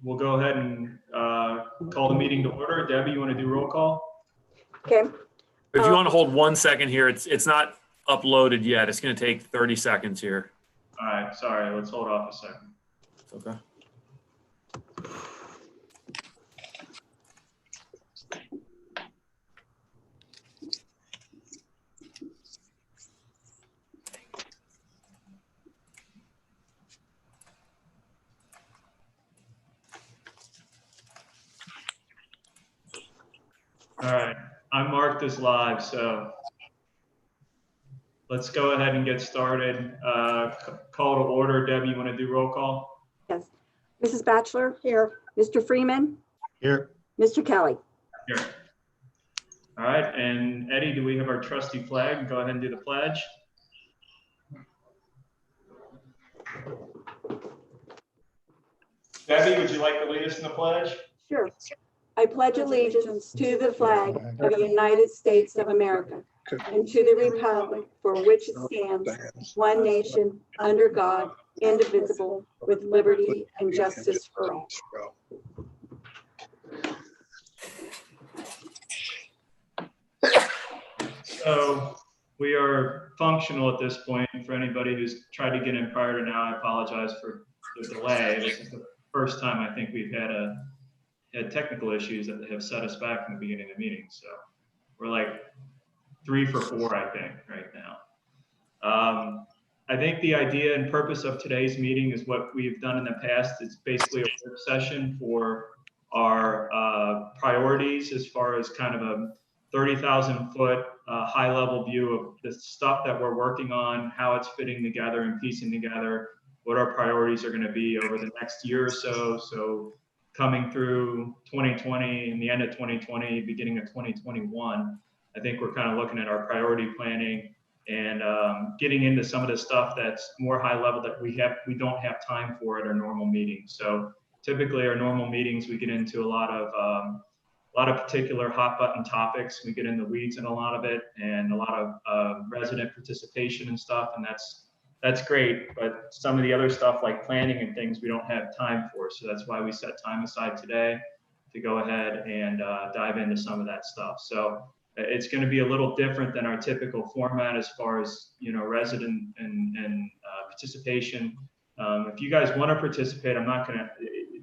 we'll go ahead and call the meeting to order. Debbie, you want to do roll call? Okay. If you want to hold 1 second here, it's not uploaded yet. It's going to take 30 seconds here. All right, sorry, let's hold off a second. It's okay. All right, I marked this live, so let's go ahead and get started. Call to order. Debbie, you want to do roll call? Yes. Mrs. Batchelor? Here. Mr. Freeman? Here. Mr. Kelly? Here. All right, and Eddie, do we have our trustee flag? Go ahead and do the pledge. Debbie, would you like to lead us in the pledge? Sure. I pledge allegiance to the flag of the United States of America and to the republic for which it stands, one nation, under God, indivisible, with liberty and justice for all. So we are functional at this point. For anybody who's tried to get in prior to now, I apologize for the delay. This is the first time I think we've had technical issues that have set us back from the beginning of the meeting. So we're like 3 for 4, I think, right now. I think the idea and purpose of today's meeting is what we've done in the past. It's basically a work session for our priorities as far as kind of a 30,000 foot high level view of the stuff that we're working on, how it's fitting together and piecing together, what our priorities are going to be over the next year or so. So coming through 2020 and the end of 2020, beginning of 2021, I think we're kind of looking at our priority planning and getting into some of the stuff that's more high level that we don't have time for at our normal meetings. So typically our normal meetings, we get into a lot of particular hot button topics. We get in the weeds in a lot of it and a lot of resident participation and stuff. And that's great. But some of the other stuff like planning and things we don't have time for. So that's why we set time aside today to go ahead and dive into some of that stuff. So it's going to be a little different than our typical format as far as, resident and participation. If you guys want to participate, I'm not going to,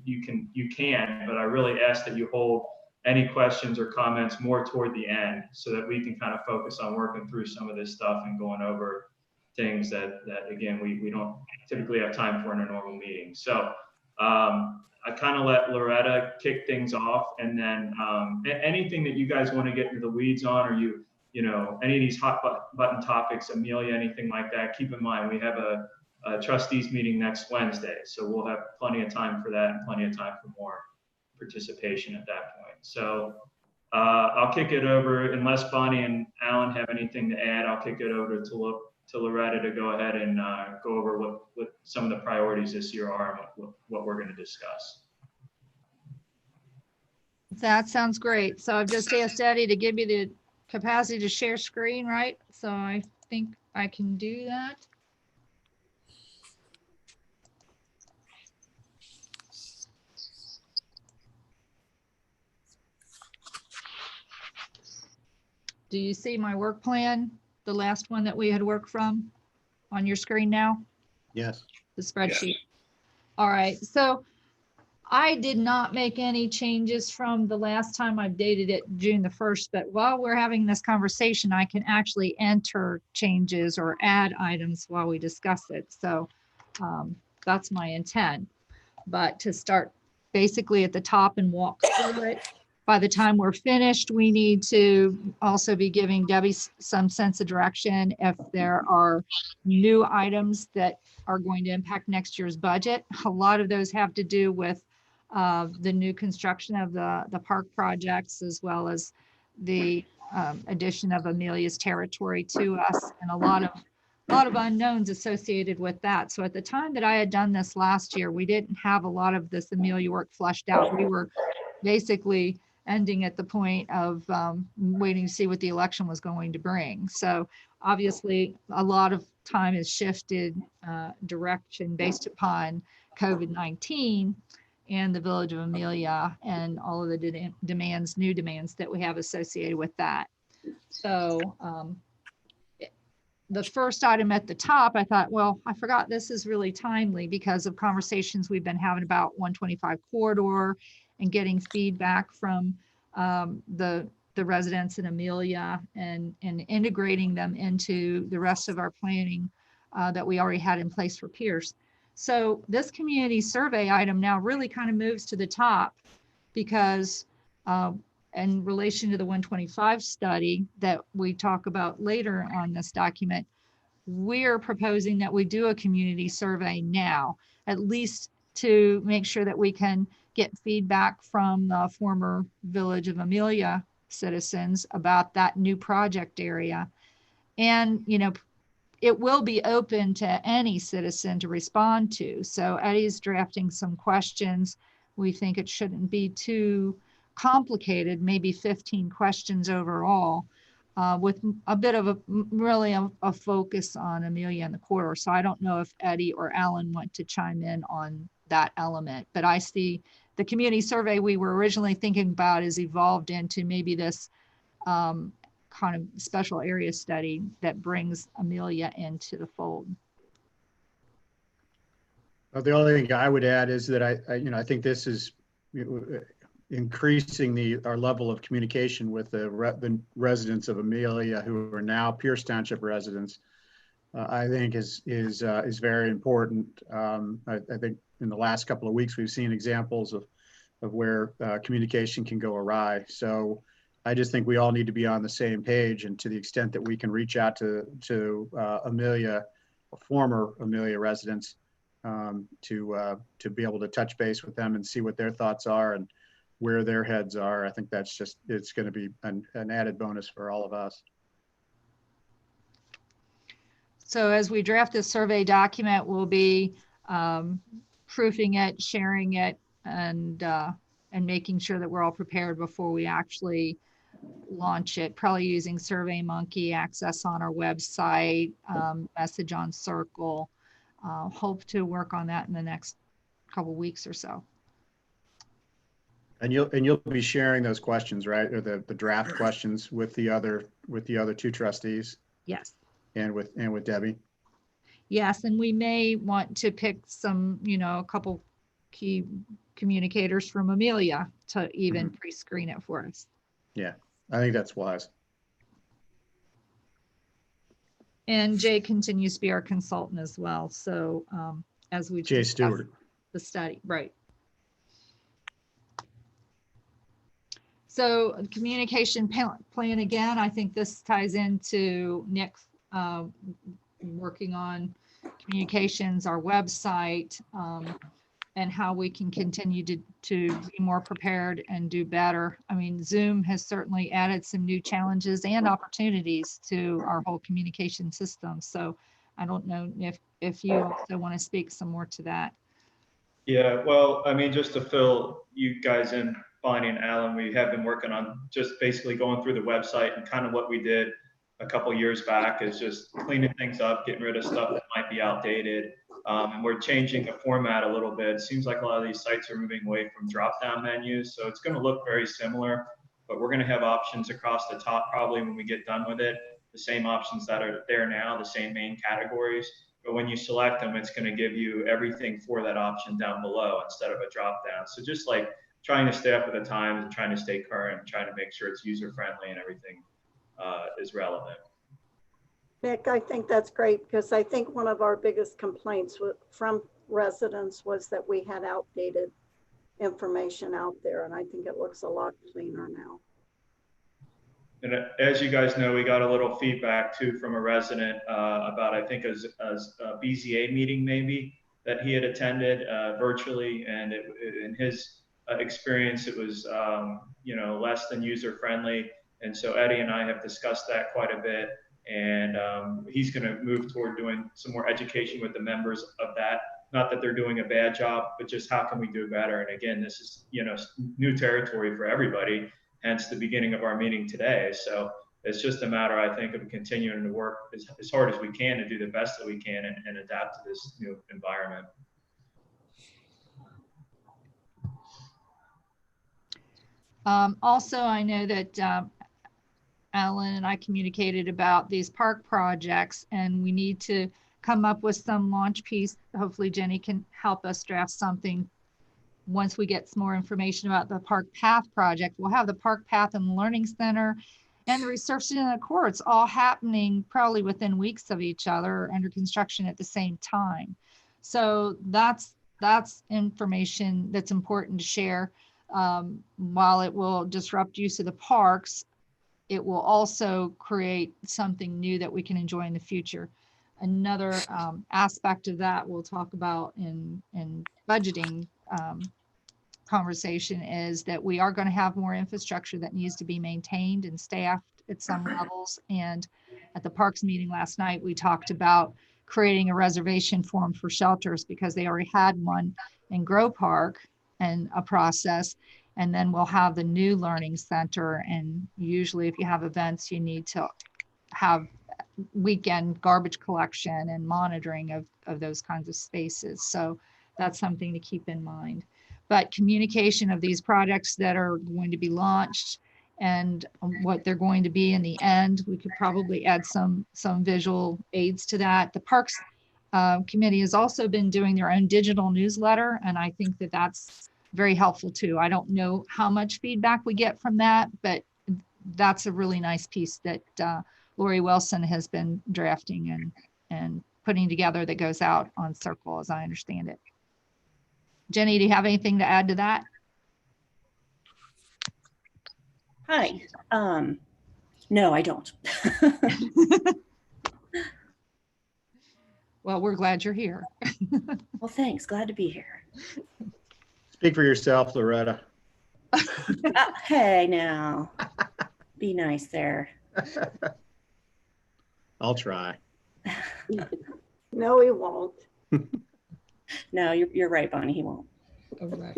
you can, but I really ask that you hold any questions or comments more toward the end so that we can kind of focus on working through some of this stuff and going over things that again, we don't typically have time for in a normal meeting. So I kind of let Loretta kick things off, and then anything that you guys want to get into the weeds on, or any of these hot button topics, Emilia, anything like that, keep in mind we have a trustees meeting next Wednesday, so we'll have plenty of time for that and plenty of time for more participation at that point. So I'll kick it over, unless Bonnie and Alan have anything to add, I'll kick it over to Loretta to go ahead and go over what some of the priorities this year are and what we're going to discuss. That sounds great. So I've just asked Eddie to give me the capacity to share screen, right? So I think I can do that. Do you see my work plan? The last one that we had worked from on your screen now? Yes. The spreadsheet. Yes. All right, so I did not make any changes from the last time I dated it June the 1st, but while we're having this conversation, I can actually enter changes or add items while we discuss it. So that's my intent. But to start basically at the top and walk through it, by the time we're finished, we need to also be giving Debbie some sense of direction if there are new items that are going to impact next year's budget. A lot of those have to do with the new construction of the park projects, as well as the addition of Emilia's territory to us, and a lot of unknowns associated with that. So at the time that I had done this last year, we didn't have a lot of this Emilia work fleshed out. We were basically ending at the point of waiting to see what the election was going to bring. So obviously a lot of time has shifted direction based upon COVID-19. and the Village of Emilia and all of the demands, new demands that we have associated with that. So the first item at the top, I thought, well, I forgot this is really timely because of conversations we've been having about 125 corridor and getting feedback from the residents in Emilia and integrating them into the rest of our planning that we already had in place for Pierce. So this community survey item now really kind of moves to the top because in relation to the 125 study that we talk about later on this document, we're proposing that we do a community survey now, at least to make sure that we can get feedback from the former Village of Emilia citizens about that new project area. And, you know, it will be open to any citizen to respond to. So Eddie's drafting some questions. We think it shouldn't be too complicated, maybe 15 questions overall, with a bit of a focus on Emilia and the corridor. So I don't know if Eddie or Alan want to chime in on that element, but I see the community survey we were originally thinking about is evolved into maybe this kind of special area study that brings Emilia into the fold. The only thing I would add is that I think this is increasing our level of communication with the residents of Emilia who are now Pierce Township residents. I think is very important. I think in the last couple of weeks we've seen examples of where communication can go awry. So I just think we all need to be on the same page, and to the extent that we can reach out to Emilia, former Emilia residents, to be able to touch base with them and see what their thoughts are and where their heads are. I think it's going to be an added bonus for all of us. So as we draft this survey document, we'll be proofing it, sharing it, and making sure that we're all prepared before we actually launch it, probably using SurveyMonkey, access on our website, message on Circle. Hope to work on that in the next couple weeks or so. And you'll be sharing those questions, right? Or the draft questions with the other two trustees? Yes. And with Debbie? Yes, and we may want to pick some, a couple key communicators from Emilia to even pre-screen it for us. Yeah, I think that's wise. And Jay continues to be our consultant as well. So as we Jay Stewart, the study, right. So communication plan again, I think this ties into Nick's working on communications, our website, and how we can continue to be more prepared and do better. I mean, Zoom has certainly added some new challenges and opportunities to our whole communication system. So I don't know if you also want to speak some more to that. Yeah, well, I mean, just to fill you guys in, Bonnie and Alan, we have been working on just basically going through the website, and kind of what we did a couple years back is just cleaning things up, getting rid of stuff that might be outdated. And we're changing the format a little bit. It seems like a lot of these sites are moving away from drop-down menus. So it's going to look very similar, but we're going to have options across the top probably when we get done with it. The same options that are there now, the same main categories. But when you select them, it's going to give you everything for that option down below instead of a drop-down. So just like trying to stay up with the times and trying to stay current and trying to make sure it's user-friendly and everything is relevant. Nick, I think that's great because I think one of our biggest complaints from residents was that we had outdated information out there, and I think it looks a lot cleaner now. And as you guys know, we got a little feedback too from a resident about, I think, as a BZA meeting maybe that he had attended virtually, and in his experience, it was less than user friendly. And so Eddie and I have discussed that quite a bit. And he's going to move toward doing some more education with the members of that. Not that they're doing a bad job, but just how can we do better? And again, this is new territory for everybody, hence the beginning of our meeting today. So it's just a matter, I think, of continuing to work as hard as we can to do the best that we can and adapt to this new environment. Also, I know that Alan and I communicated about these park projects, and we need to come up with some launch piece. Hopefully Jenny can help us draft something once we get some more information about the park path project. We'll have the park path and the learning center and the resurfacing of the courts all happening probably within weeks of each other, under construction at the same time. So that's information that's important to share. While it will disrupt use of the parks, it will also create something new that we can enjoy in the future. Another aspect of that we'll talk about in budgeting conversation is that we are going to have more infrastructure that needs to be maintained and staffed at some levels. And at the parks meeting last night, we talked about creating a reservation form for shelters, because they already had one in Grove Park and a process. And then we'll have the new learning center. And usually if you have events, you need to have weekend garbage collection and monitoring of those kinds of spaces. So that's something to keep in mind. But communication of these projects that are going to be launched and what they're going to be in the end, we could probably add some visual aids to that. The Parks Committee has also been doing their own digital newsletter, and I think that that's very helpful too. I don't know how much feedback we get from that, but that's a really nice piece that Lori Wilson has been drafting and putting together that goes out on Circle, as I understand it. Jenny, do you have anything to add to that? Hi. No, I don't. Well, we're glad you're here. Well, thanks. Glad to be here. Speak for yourself, Loretta. Hey, now. Be nice there. I'll try. No, he won't. No, you're right, Bonnie. He won't. Okay.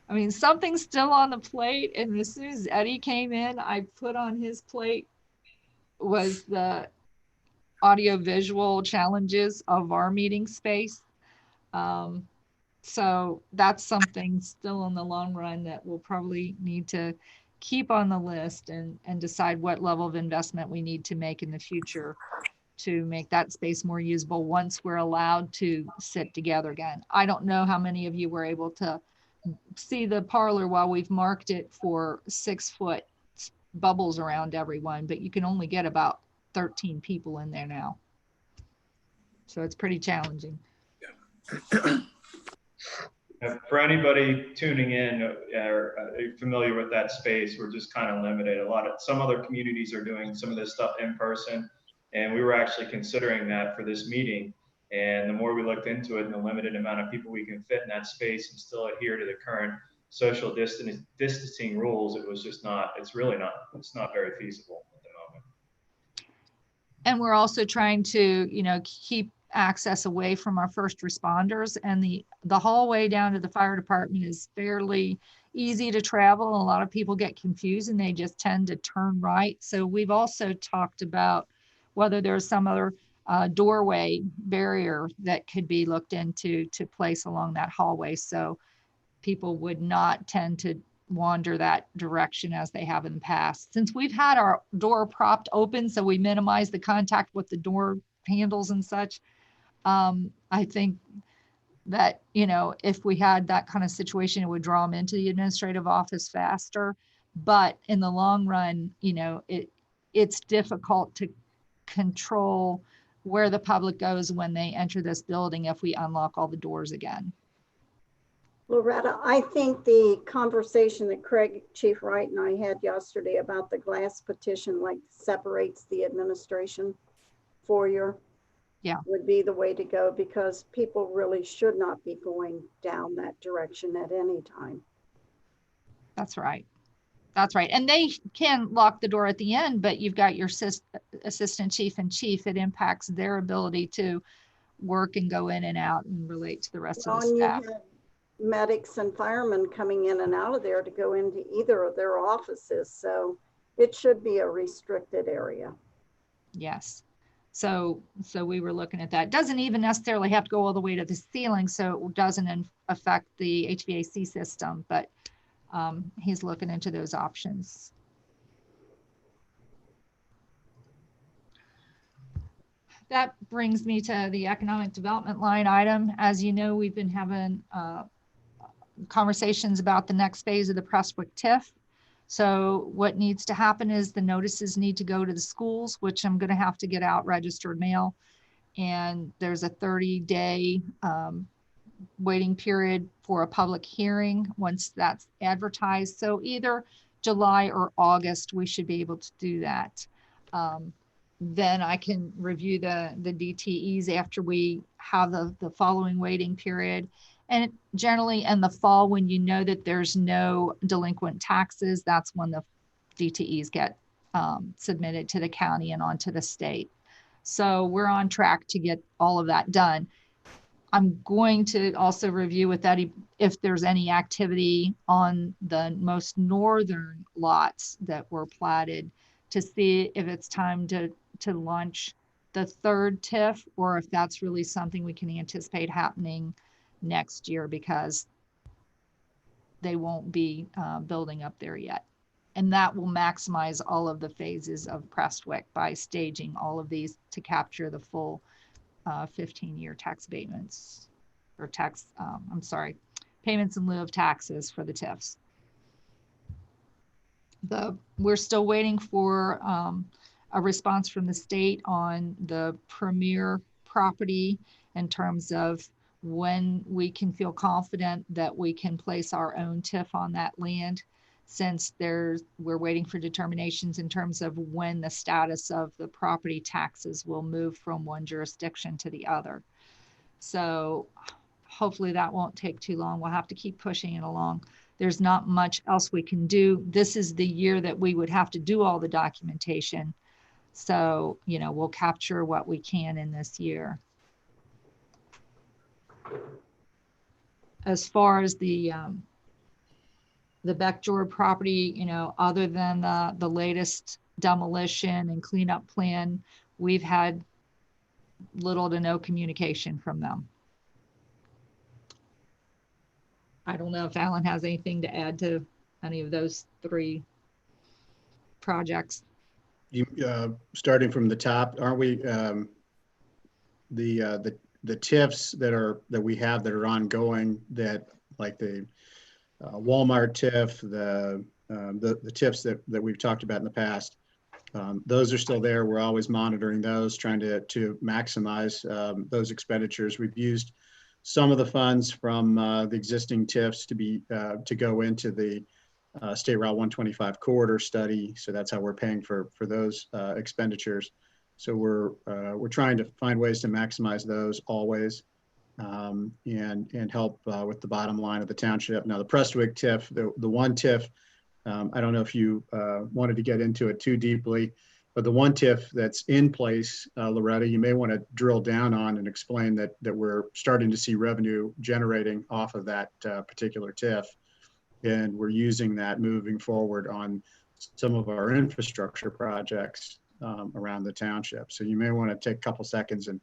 I mean, something's still on the plate, and as soon as Eddie came in, I put on his plate was the audio-visual challenges of our meeting space. So that's something still in the long run that we'll probably need to keep on the list and decide what level of investment we need to make in the future to make that space more usable once we're allowed to sit together again. I don't know how many of you were able to see the parlor while we've marked it for 6-foot bubbles around everyone, but you can only get about 13 people in there now. So it's pretty challenging. For anybody tuning in or familiar with that space, we're just kind of limited. Some other communities are doing some of this stuff in person, and we were actually considering that for this meeting. And the more we looked into it and the limited amount of people we can fit in that space and still adhere to the current social distancing rules, it was just not, it's not very feasible at the moment. And we're also trying to, keep access away from our first responders, and the hallway down to the fire department is fairly easy to travel. A lot of people get confused and they just tend to turn right. So we've also talked about whether there's some other doorway barrier that could be looked into to place along that hallway, so people would not tend to wander that direction as they have in the past. Since we've had our door propped open, so we minimize the contact with the door handles and such, I think that, if we had that kind of situation, it would draw them into the administrative office faster. But in the long run, it's difficult to control where the public goes when they enter this building if we unlock all the doors again. Loretta, I think the conversation that Craig, Chief Wright, and I had yesterday about the glass petition, separates the administration foyer, would be the way to go, because people really should not be going down that direction at any time. That's right. That's right. And they can lock the door at the end, but you've got your assistant chief and chief. It impacts their ability to work and go in and out and relate to the rest of the staff. You had medics and firemen coming in and out of there to go into either of their offices. So it should be a restricted area. Yes. So we were looking at that. Doesn't even necessarily have to go all the way to the ceiling, so it doesn't affect the HVAC system, but he's looking into those options. That brings me to the economic development line item. As you know, we've been having conversations about the next phase of the Prestwick TIF. So what needs to happen is the notices need to go to the schools, which I'm going to have to get out registered mail. And there's a 30-day waiting period for a public hearing once that's advertised. So either July or August, we should be able to do that. Then I can review the DTEs after we have the following waiting period. And generally in the fall, when you know that there's no delinquent taxes, that's when the DTEs get submitted to the county and onto the state. So we're on track to get all of that done. I'm going to also review with Eddie if there's any activity on the most northern lots that were platted to see if it's time to launch the third TIF, or if that's really something we can anticipate happening next year, because they won't be building up there yet. And that will maximize all of the phases of Prestwick by staging all of these to capture the full 15-year tax abatements or payments in lieu of taxes for the TIFs. We're still waiting for a response from the state on the Premier property in terms of when we can feel confident that we can place our own TIF on that land, since we're waiting for determinations in terms of when the status of the property taxes will move from one jurisdiction to the other. So hopefully that won't take too long. We'll have to keep pushing it along. There's not much else we can do. This is the year that we would have to do all the documentation. So, you know, we'll capture what we can in this year. As far as the Beckjord property, you know, other than the latest demolition and cleanup plan, we've had little to no communication from them. I don't know if Alan has anything to add to any of those three projects. Starting from the top, aren't we, the TIFs that we have that are ongoing, that like the Walmart TIF, the TIFs that we've talked about in the past, those are still there. We're always monitoring those, trying to maximize those expenditures. We've used some of the funds from the existing TIFs to go into the State Route 125 corridor study. So that's how we're paying for those expenditures. So we're trying to find ways to maximize those always, and help with the bottom line of the township. Now the Prestwick TIF, the one TIF, I don't know if you wanted to get into it too deeply, but the one TIF that's in place, Loretta, you may want to drill down on and explain that we're starting to see revenue generating off of that particular TIF. And we're using that moving forward on some of our infrastructure projects around the township. So you may want to take a couple seconds and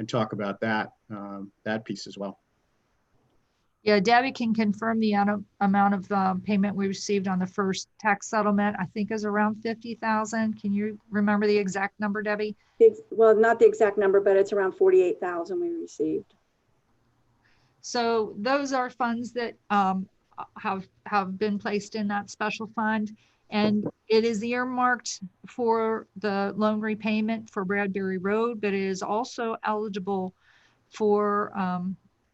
talk about that piece as well. Yeah, Debbie can confirm the amount of payment we received on the first tax settlement. I think is around 50,000. Can you remember the exact number, Debbie? Well, not the exact number, but it's around 48,000 we received. So those are funds that have been placed in that special fund, and it is earmarked for the loan repayment for Bradbury Road, but it is also eligible for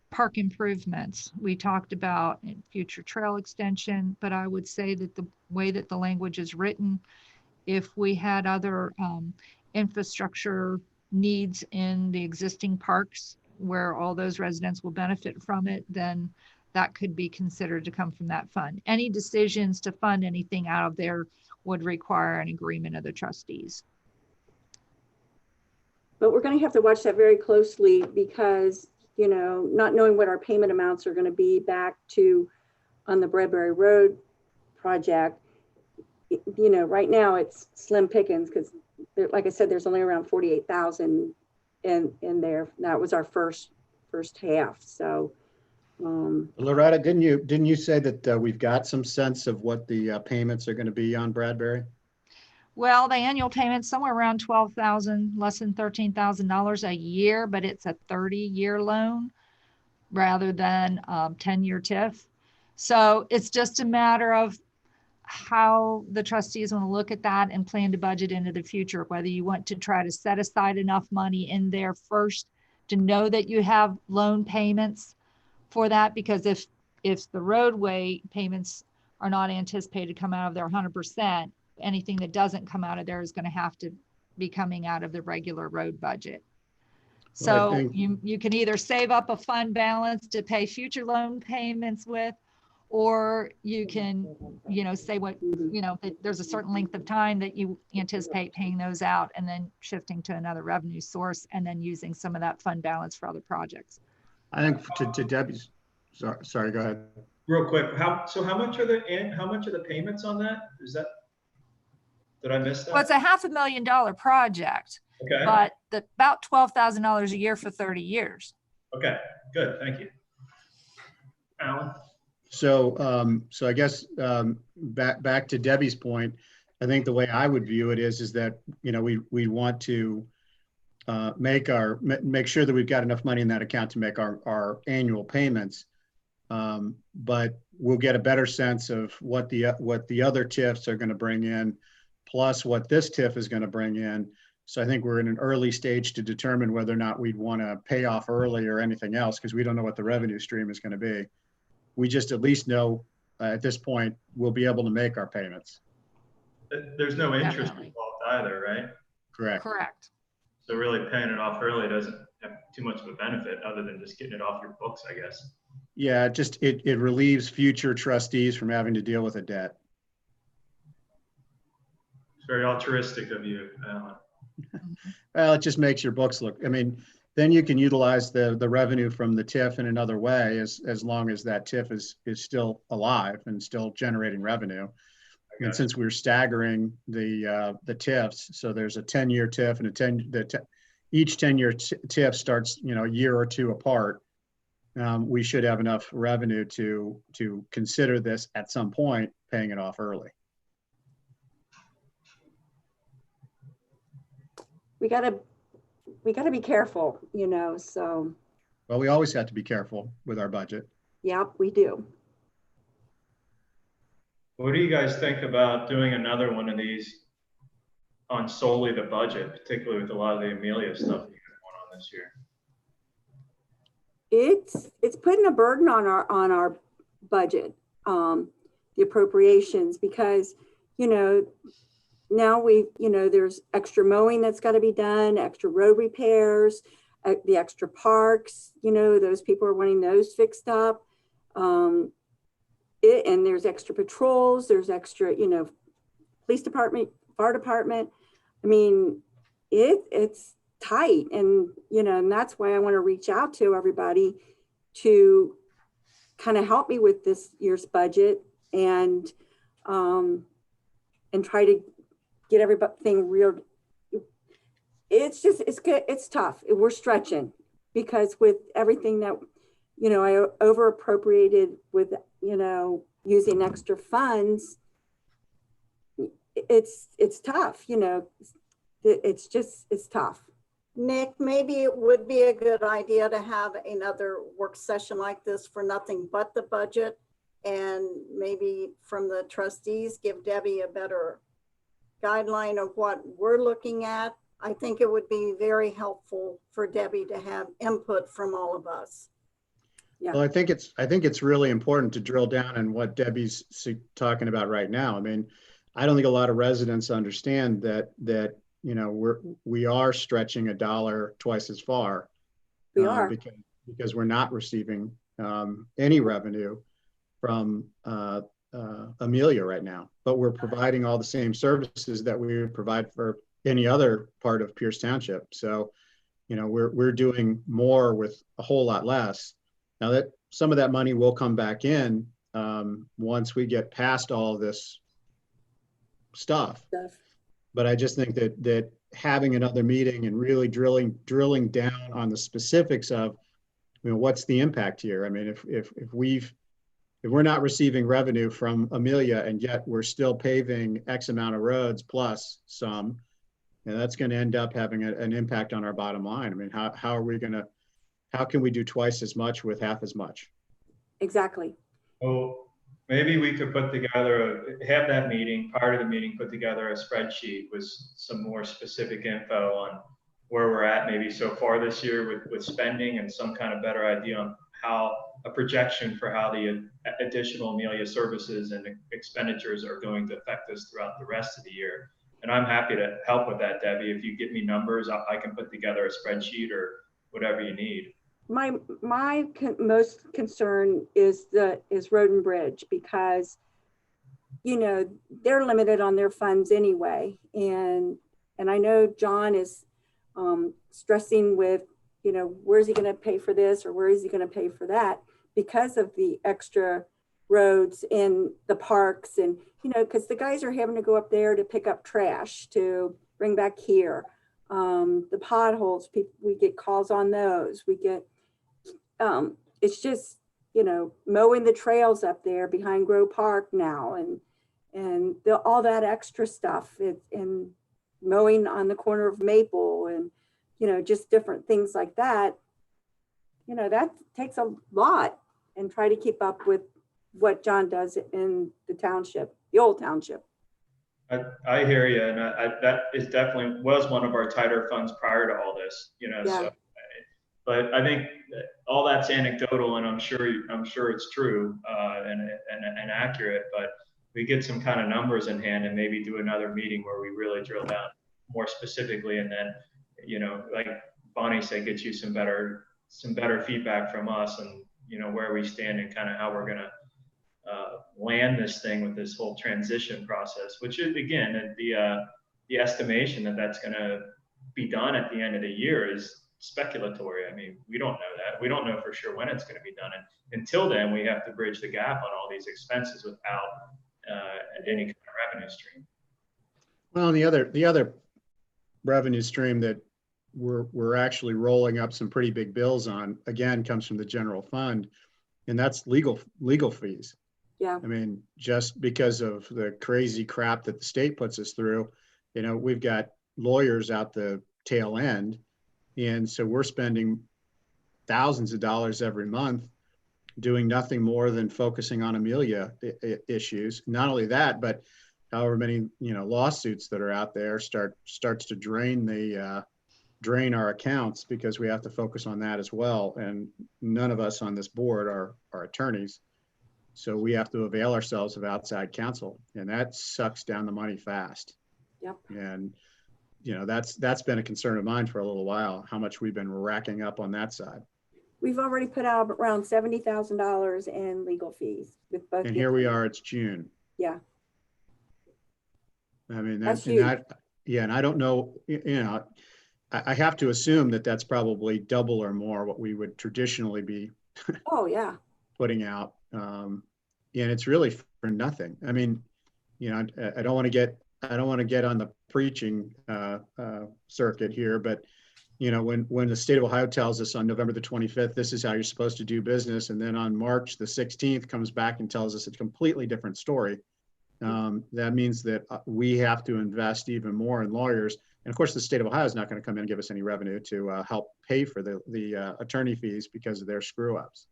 park improvements. We talked about future trail extension, but I would say that the way that the language is written, if we had other infrastructure needs in the existing parks where all those residents will benefit from it, then that could be considered to come from that fund. Any decisions to fund anything out of there would require an agreement of the trustees. But we're going to have to watch that very closely, because, you know, not knowing what our payment amounts are going to be back to on the Bradbury Road project, you know, right now it's slim pickings, because like I said, there's only around 48,000 in there. That was our first half. So Loretta, didn't you say that we've got some sense of what the payments are going to be on Bradbury? Well, the annual payment's somewhere around 12,000, less than $13,000 a year, but it's a 30-year loan rather than 10-year TIF. So it's just a matter of how the trustees want to look at that and plan to budget into the future, whether you want to try to set aside enough money in there first to know that you have loan payments for that, because if the roadway payments are not anticipated to come out of their 100%, anything that doesn't come out of there is going to have to be coming out of the regular road budget. Well, I So think- you can either save up a fund balance to pay future loan payments with, or you can, say what, there's a certain length of time that you anticipate paying those out and then shifting to another revenue source and then using some of that fund balance for other projects. I think to Debbie's, sorry, go ahead. Real quick, how much are the payments on that? Did I miss that? Well, it's a $500,000 project, Okay. but about $12,000 a year for 30 years. Okay, good, thank you. Alan? So I guess back to Debbie's point, I think the way I would view it is that we want to make sure that we've got enough money in that account to make our annual payments, but we'll get a better sense of what the other TIFs are going to bring in, plus what this TIF is going to bring in. So I think we're in an early stage to determine whether or not we'd want to pay off early or anything else, because we don't know what the revenue stream is going to be. We just at least know at this point we'll be able to make our payments. There's no interest Definitely. involved either, right? Correct. Correct. So really paying it off early doesn't have too much of a benefit other than just getting it off your books, I guess. Yeah, it relieves future trustees from having to deal with a debt. It's very altruistic of you, Alan. Well, it just makes your books look, I mean, then you can utilize the revenue from the TIF in another way as long as that TIF is still alive and still generating revenue. And since we're staggering the TIFs, so there's a 10-year TIF and each 10-year TIF starts, a year or two apart. We should have enough revenue to consider this at some point, paying it off early. We gotta be careful, so, Well, we always have to be careful with our budget. yep, we do. What do you guys think about doing another one of these on solely the budget, particularly with a lot of the Emilia stuff that you got going on this year? It's putting a burden on our budget, the appropriations, because, now there's extra mowing that's got to be done, extra road repairs, the extra parks, those people are wanting those fixed up. And there's extra patrols, there's extra, police department, fire department. I mean, it's tight, and, and that's why I want to reach out to everybody to kind of help me with this year's budget and try to get everything real. It's good. It's tough. We're stretching because with everything that, I over appropriated with, using extra funds, it's tough, it's tough. Nick, maybe it would be a good idea to have another work session like this for nothing but the budget, and maybe from the trustees, give Debbie a better guideline of what we're looking at. I think it would be very helpful for Debbie to have input from all of us. Yeah. Well, I think it's really important to drill down on what Debbie's talking about right now. I mean, I don't think a lot of residents understand that we are stretching a dollar twice as far. We are. Because we're not receiving any revenue from Emilia right now, but we're providing all the same services that we would provide for any other part of Pierce Township. So, we're doing more with a whole lot less. Now that some of that money will come back in once we get past all this stuff. But I just think that having another meeting and really drilling down on the specifics of what's the impact here? I mean, if we're not receiving revenue from Emilia and yet we're still paving X amount of roads plus some, and that's going to end up having an impact on our bottom line. I mean, how can we do twice as much with half as much? Exactly. Well, maybe we could put together, have that meeting, part of the meeting, put together a spreadsheet with some more specific info on where we're at maybe so far this year with spending, and some kind of better idea on how a projection for how the additional Emilia services and expenditures are going to affect us throughout the rest of the year. And I'm happy to help with that, Debbie. If you give me numbers, I can put together a spreadsheet or whatever you need. My most concern is road and bridge, because, you know, they're limited on their funds anyway. And I know John is stressing with, you know, where's he going to pay for this or where is he going to pay for that, because of the extra roads in the parks. And, you know, because the guys are having to go up there to pick up trash to bring back here. The potholes, we get calls on those. We get, it's just, you know, mowing the trails up there behind Grove Park now, and all that extra stuff, and mowing on the corner of Maple, and, you know, just different things like that. You know, that takes a lot, and try to keep up with what John does in the township, the old township. I hear you, and that is definitely was one of our tighter funds prior to all this, you know. Yeah. So, but I think all that's anecdotal, and I'm sure it's true and accurate. But we get some kind of numbers in hand, and maybe do another meeting where we really drill down more specifically, and then, you know, like Bonnie said, get you some better feedback from us, and, you know, where we stand and kind of how we're gonna land this thing with this whole transition process, which is, again, the estimation that's going to be done at the end of the year is speculatory. I mean, we don't know that. We don't know for sure when it's going to be done. And until then, we have to bridge the gap on all these expenses without any kind of revenue stream. Well, and the other revenue stream that we're actually rolling up some pretty big bills on, again, comes from the general fund, and that's legal fees. Yeah. I mean, just because of the crazy crap that the state puts us through, you know, we've got lawyers out the tail end. And so we're spending thousands of dollars every month doing nothing more than focusing on Emilia issues. Not only that, but however many, you know, lawsuits that are out there starts to drain our accounts, because we have to focus on that as well. And none of us on this board are attorneys. So we have to avail ourselves of outside counsel, and that sucks down the money fast. Yep. And, you know, that's been a concern of mine for a little while, how much we've been racking up on that side. We've already put out around $70,000 in legal fees with both. And here we are, it's June. Yeah. I mean, That's huge. And I don't know, you know, I have to assume that that's probably double or more what we would traditionally be Oh, yeah. putting out. And it's really for nothing. I mean, you know, I don't want to get on the preaching circuit here, but, you know, when the state of Ohio tells us on November the 25th, this is how you're supposed to do business, and then on March the 16th comes back and tells us a completely different story, that means that we have to invest even more in lawyers. And of course, the state of Ohio is not going to come in and give us any revenue to help pay for the attorney fees because of their screw ups.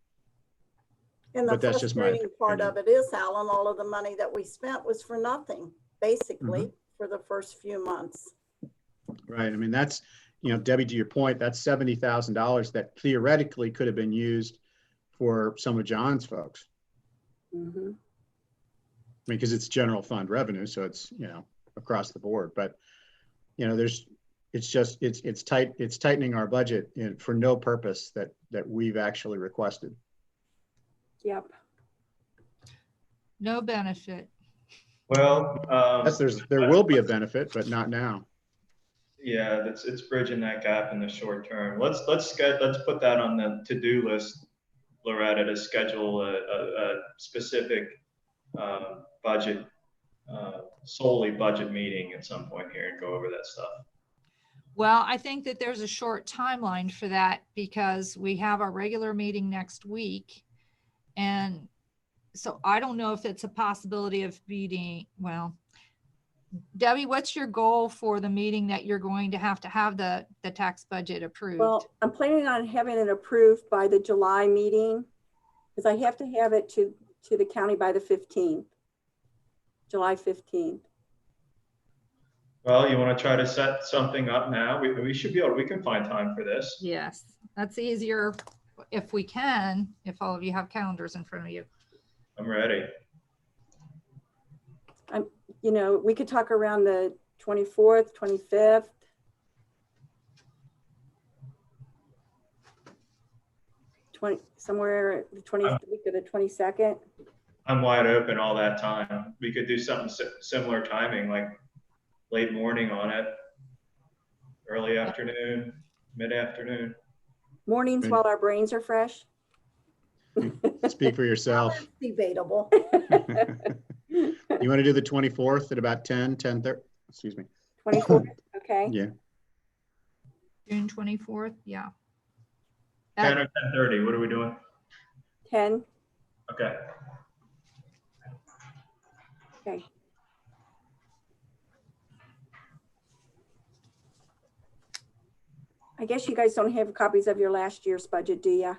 And the But that's just my frustrating part opinion. of it is, Alan, all of the money that we spent was for nothing, basically, for the first few months. Right. I mean, that's, you know, Debbie, to your point, that's $70,000 that theoretically could have been used for some of John's folks. Mm-hmm. I mean, because it's general fund revenue, so it's, you know, across the board. But, you know, it's tightening our budget for no purpose that we've actually requested. Yep. No benefit. Well, there will be a benefit, but not now. yeah, it's bridging that gap in the short term. Let's put that on the to-do list, Loretta, to schedule a specific budget, solely budget meeting at some point here and go over that stuff. Well, I think that there's a short timeline for that because we have our regular meeting next week. And so I don't know if it's a possibility of meeting, well, Debbie, what's your goal for the meeting that you're going to have the tax budget approved? Well, I'm planning on having it approved by the July meeting because I have to have it to the county by the 15th, July 15th. Well, you want to try to set something up now? We should be able, we can find time for this. Yes, that's easier if we can, if all of you have calendars in front of you. I'm ready. You know, we could talk around the 24th, 25th. Somewhere the 20th week of the 22nd. I'm wide open all that time. We could do something similar timing, like late morning on it, early afternoon, mid-afternoon. Mornings while our brains are fresh. Speak for yourself. Debatable. You want to do the 24th at about 10:30? Excuse me. 24th, okay. Yeah. June 24th, yeah. 10 or 10:30, what are we doing? 10, Okay. okay. I guess you guys don't have copies of your last year's budget, do you?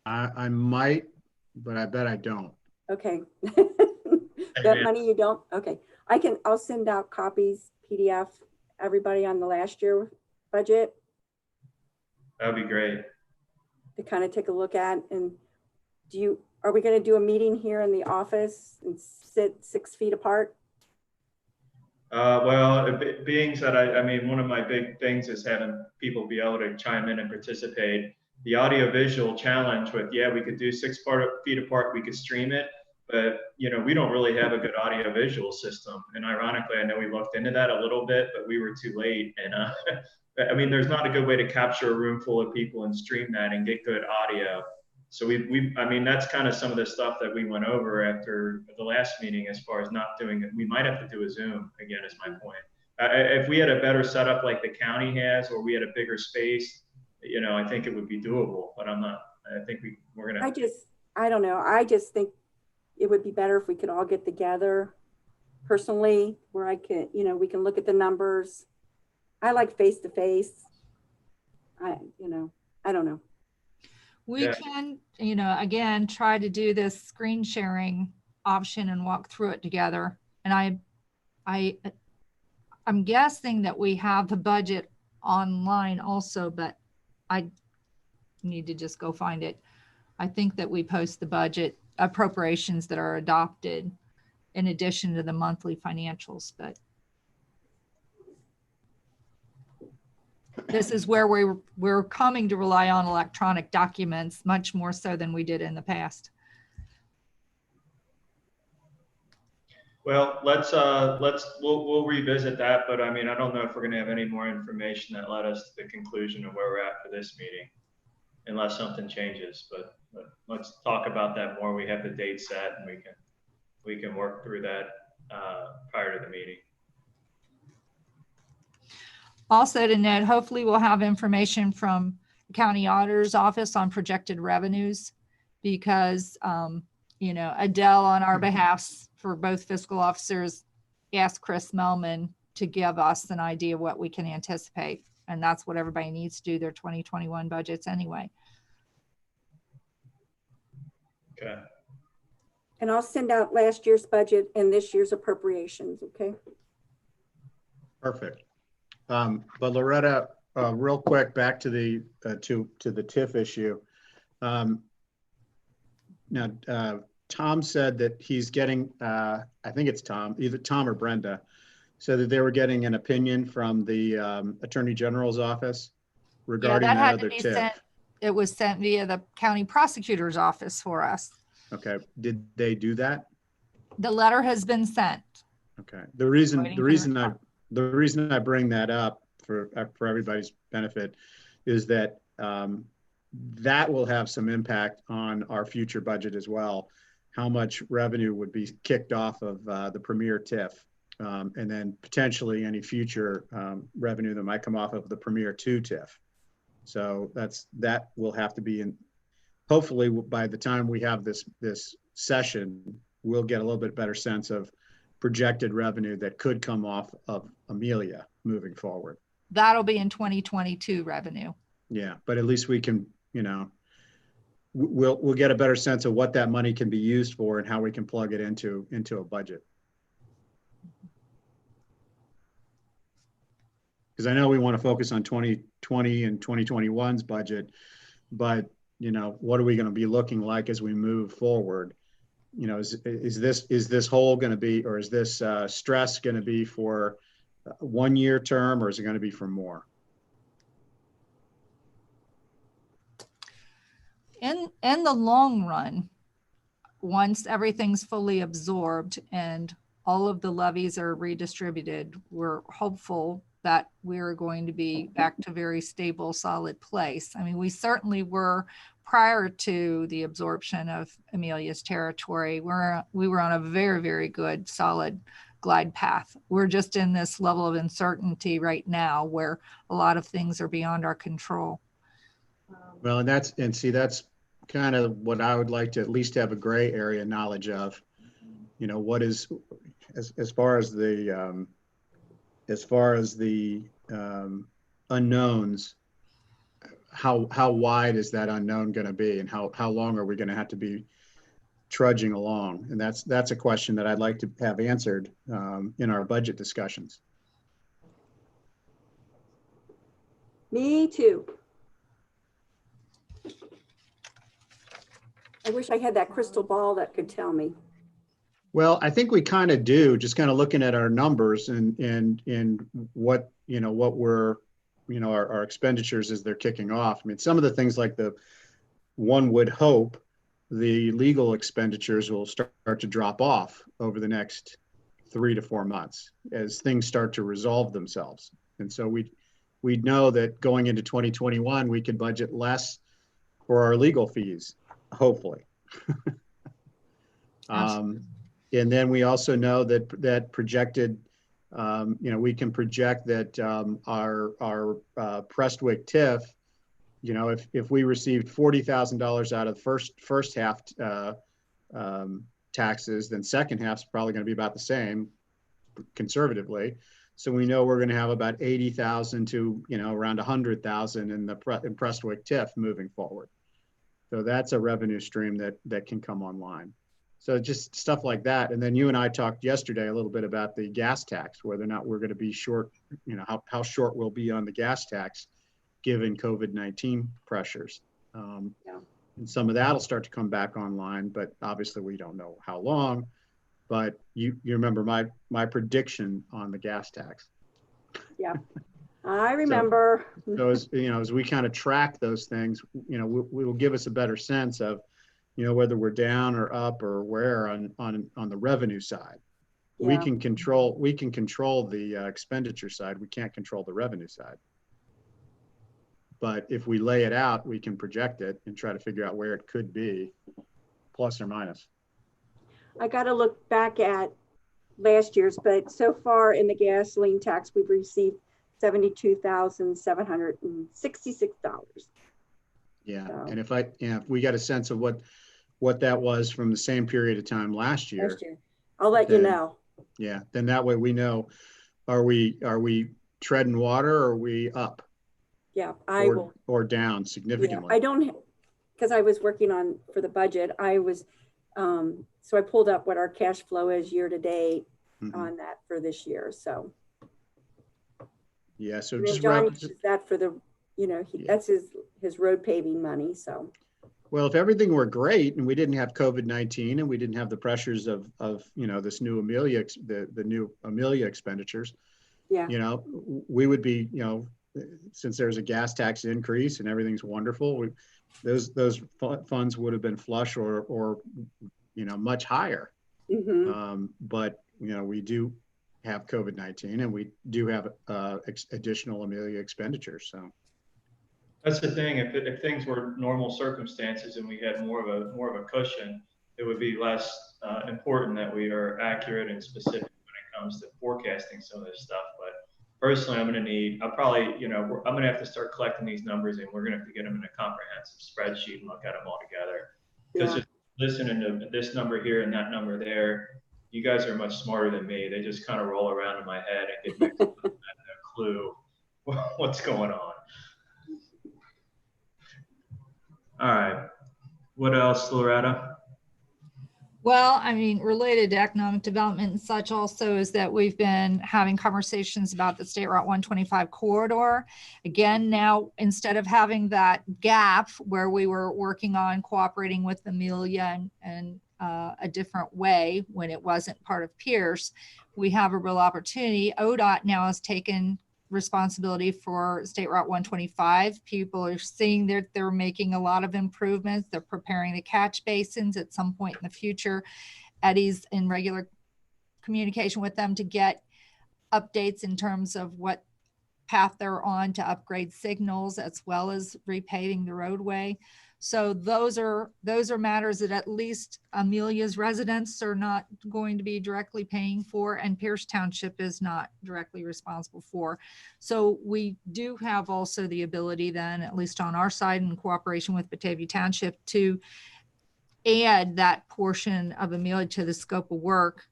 I might, but I bet I don't. Okay. Hey, That man. money you don't? Okay. I'll send out copies, PDF, everybody on the last year budget That'd be great. to kind of take a look at. And are we going to do a meeting here in the office and sit 6 feet apart? Well, being said, I mean, one of my big things is having people be able to chime in and participate. The audiovisual challenge with, yeah, we could do 6 feet apart, we could stream it, but you know, we don't really have a good audiovisual system. And ironically, I know we looked into that a little bit, but we were too late. And I mean, there's not a good way to capture a room full of people and stream that and get good audio. So I mean, that's kind of some of the stuff that we went over after the last meeting as far as not doing it. We might have to do a Zoom again, is my point. If we had a better setup like the county has, or we had a bigger space, you know, I think it would be doable, but I think we're going to. I don't know. I just think it would be better if we could all get together personally where I could, you know, we can look at the numbers. I like face to face. I don't know. We can, you know, again, try to do this screen sharing option and walk through it together. And I'm guessing that we have the budget online also, but I need to just go find it. I think that we post the budget appropriations that are adopted in addition to the monthly financials, but this is where we're coming to rely on electronic documents much more so than we did in the past. Well, we'll revisit that, but I mean, I don't know if we're going to have any more information that led us to the conclusion of where we're at for this meeting, unless something changes. But let's talk about that more. We have the date set, and we can work through that prior to the meeting. Also to note, hopefully we'll have information from the county auditor's office on projected revenues because, you know, Adele on our behalf for both fiscal officers asked Chris Melman to give us an idea of what we can anticipate. And that's what everybody needs to do their 2021 budgets anyway. Okay. And I'll send out last year's budget and this year's appropriations, okay? Perfect. But Loretta, real quick, back to the TIF issue. Now, Tom said that he's getting, I think it's Tom, either Tom or Brenda, said that they were getting an opinion from the Attorney General's office regarding that other TIF. It was sent via the county prosecutor's office for us. Okay. Did they do that? The letter has been sent. Okay. The reason I bring that up for everybody's benefit is that that will have some impact on our future budget as well. How much revenue would be kicked off of the Premier TIF? And then potentially any future revenue that might come off of the Premier 2 TIF. So that will have to be in, hopefully by the time we have this session, we'll get a little bit better sense of projected revenue that could come off of Emilia moving forward. That'll be in 2022 revenue. Yeah, but at least we can, you know, we'll get a better sense of what that money can be used for and how we can plug it into a budget. Because I know we want to focus on 2020 and 2021's budget, but you know, what are we going to be looking like as we move forward? You know, is this hole going to be, or is this stress going to be for a 1 year term, or is it going to be for more? In the long run, once everything's fully absorbed and all of the levies are redistributed, we're hopeful that we're going to be back to very stable, solid place. I mean, we certainly were prior to the absorption of Emilia's territory. We were on a very, very good, solid glide path. We're just in this level of uncertainty right now where a lot of things are beyond our control. Well, and that's kind of what I would like to at least have a gray area knowledge of. You know, what is, as far as the unknowns, how wide is that unknown going to be, and how long are we going to have to be trudging along? And that's a question that I'd like to have answered in our budget discussions. Me too. I wish I had that crystal ball that could tell me. Well, I think we kind of do, just kind of looking at our numbers and what, you know, what we're, you know, our expenditures as they're kicking off. I mean, some of the things like one would hope the legal expenditures will start to drop off over the next 3 to 4 months as things start to resolve themselves. And so we know that going into 2021, we could budget less for our legal fees, hopefully. And then we also know that projected, you know, we can project that our Prestwick TIF, you know, if we received $40,000 out of the first half taxes, then second half's probably going to be about the same, conservatively. So we know we're going to have about 80,000 to, you know, around 100,000 in Prestwick TIF moving forward. So that's a revenue stream that can come online. So just stuff like that. And then you and I talked yesterday a little bit about the gas tax, whether or not we're going to be short, you know, how short we'll be on the gas tax given COVID-19 pressures. And some of that will start to come back online, but obviously we don't know how long. But you remember my prediction on the gas tax. Yeah, I remember. So as you know, as we kind of track those things, you know, we will give us a better sense of, you know, whether we're down or up or where on the revenue side. Yeah. We can control the expenditure side. We can't control the revenue side. But if we lay it out, we can project it and try to figure out where it could be, plus or minus. I got to look back at last year's, but so far in the gasoline tax, we've received $72,766. Yeah, so. And if we got a sense of what that was from the same period of time last year, I'll let you know. Yeah, then that way we know, are we treading water, or are we up? Yeah, I will. Or down significantly. Yeah, I don't, because I was working for the budget. I was, so I pulled up what our cash flow is year to date on that for this year. So. Yeah, so just John uses that for the, you know, that's his road paving money. So. Well, if everything were great and we didn't have COVID-19 and we didn't have the pressures of you know, this new Emilia, the new Emilia expenditures, yeah, you know, we would be, you know, since there's a gas tax increase and everything's wonderful, those funds would have been flush or you know, much higher. But you know, we do have COVID-19 and we do have additional Emilia expenditures. So that's the thing. If things were normal circumstances and we had more of a cushion, it would be less important that we are accurate and specific when it comes to forecasting some of this stuff. But personally, I'm probably, I'm going to have to start collecting these numbers, and we're going to have to get them in a comprehensive spreadsheet and look at them all together. Because Yeah. just listening to this number here and that number there, you guys are much smarter than me. They just kind of roll around in my head and get mixed up and I have no clue what's going on. All right. What else, Loretta? Well, I mean, related to economic development and such also is that we've been having conversations about the State Route 125 corridor. Again, now, instead of having that gap where we were working on cooperating with Emilia and a different way when it wasn't part of Pierce, we have a real opportunity. ODOT now has taken responsibility for State Route 125. People are seeing that they're making a lot of improvements. They're preparing the catch basins at some point in the future. Eddie's in regular communication with them to get updates in terms of what path they're on to upgrade signals as well as repaving the roadway. So those are matters that at least Emilia's residents are not going to be directly paying for, and Pierce Township is not directly responsible for. So we do have also the ability then, at least on our side in cooperation with Batavia Township, to add that portion of Emilia to the scope of work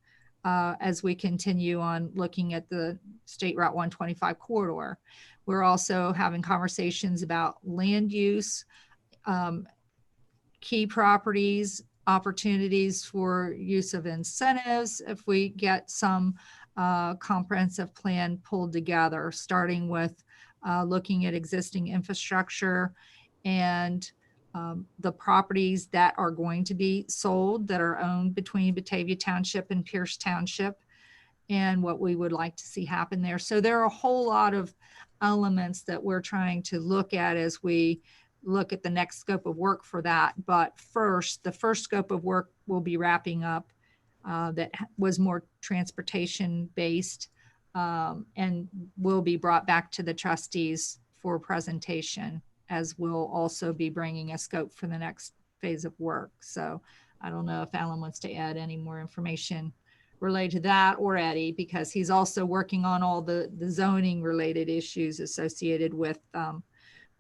as we continue on looking at the State Route 125 corridor. We're also having conversations about land use, key properties, opportunities for use of incentives if we get some comprehensive plan pulled together, starting with looking at existing infrastructure and the properties that are going to be sold that are owned between Batavia Township and Pierce Township, and what we would like to see happen there. So there are a whole lot of elements that we're trying to look at as we look at the next scope of work for that. But first, the first scope of work will be wrapping up that was more transportation based and will be brought back to the trustees for presentation, as we'll also be bringing a scope for the next phase of work. So I don't know if Alan wants to add any more information related to that, or Eddie, because he's also working on all the zoning related issues associated with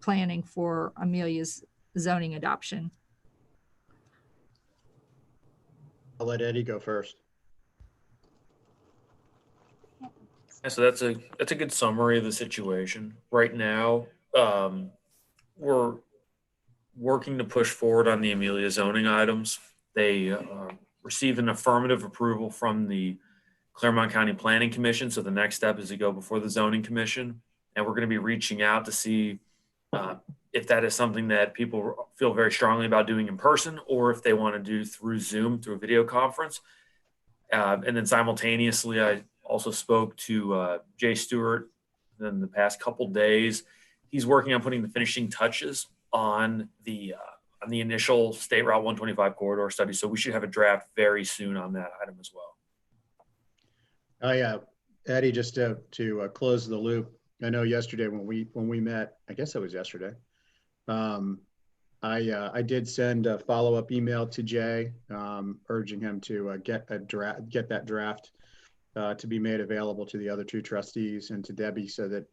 planning for Emilia's zoning adoption. I'll let Eddie go first. Yeah, so that's a good summary of the situation. Right now, we're working to push forward on the Emilia zoning items. They received an affirmative approval from the Claremont County Planning Commission. So the next step is to go before the Zoning Commission. And we're going to be reaching out to see if that is something that people feel very strongly about doing in person, or if they want to do through Zoom, through a video conference. And then simultaneously, I also spoke to Jay Stewart in the past couple days. He's working on putting the finishing touches on the initial State Route 125 corridor study. So we should have a draft very soon on that item as well. Oh yeah, Eddie, just to close the loop. I know yesterday when we met, I guess it was yesterday, I did send a follow-up email to Jay urging him to get that draft to be made available to the other two trustees and to Debbie, so that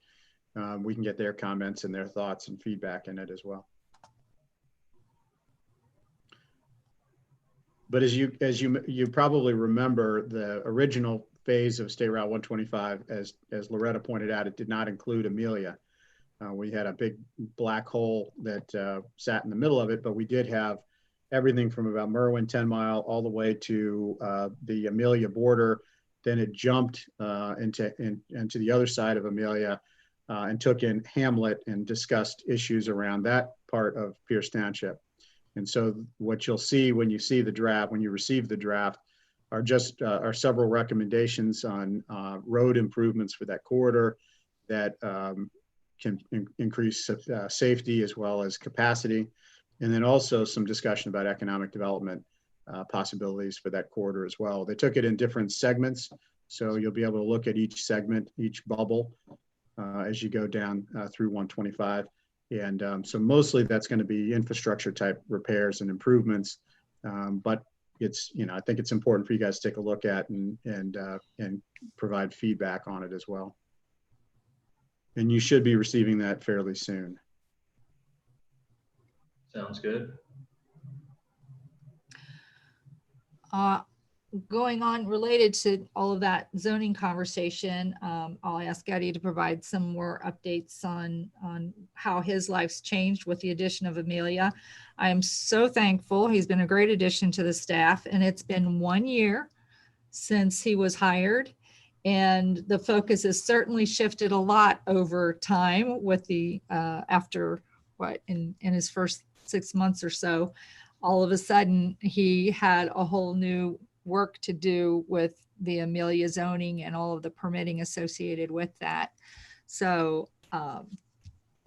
we can get their comments and their thoughts and feedback in it as well. But as you probably remember, the original phase of State Route 125, as Loretta pointed out, it did not include Emilia. We had a big black hole that sat in the middle of it, but we did have everything from about Merwin 10 Mile all the way to the Emilia border. Then it jumped into the other side of Emilia and took in Hamlet and discussed issues around that part of Pierce Township. And so what you'll see when you see the draft, when you receive the draft, are several recommendations on road improvements for that corridor that can increase safety as well as capacity. And then also some discussion about economic development possibilities for that corridor as well. They took it in different segments, so you'll be able to look at each segment, each bubble as you go down through 125. And so mostly that's going to be infrastructure type repairs and improvements. But it's, I think it's important for you guys to take a look at and provide feedback on it as well. And you should be receiving that fairly soon. Sounds good. Going on related to all of that zoning conversation, I'll ask Eddie to provide some more updates on how his life's changed with the addition of Emilia. I am so thankful. He's been a great addition to the staff, and it's been 1 year since he was hired. And the focus has certainly shifted a lot over time with the, after what, in his first 6 months or so, all of a sudden he had a whole new work to do with the Emilia zoning and all of the permitting associated with that. So,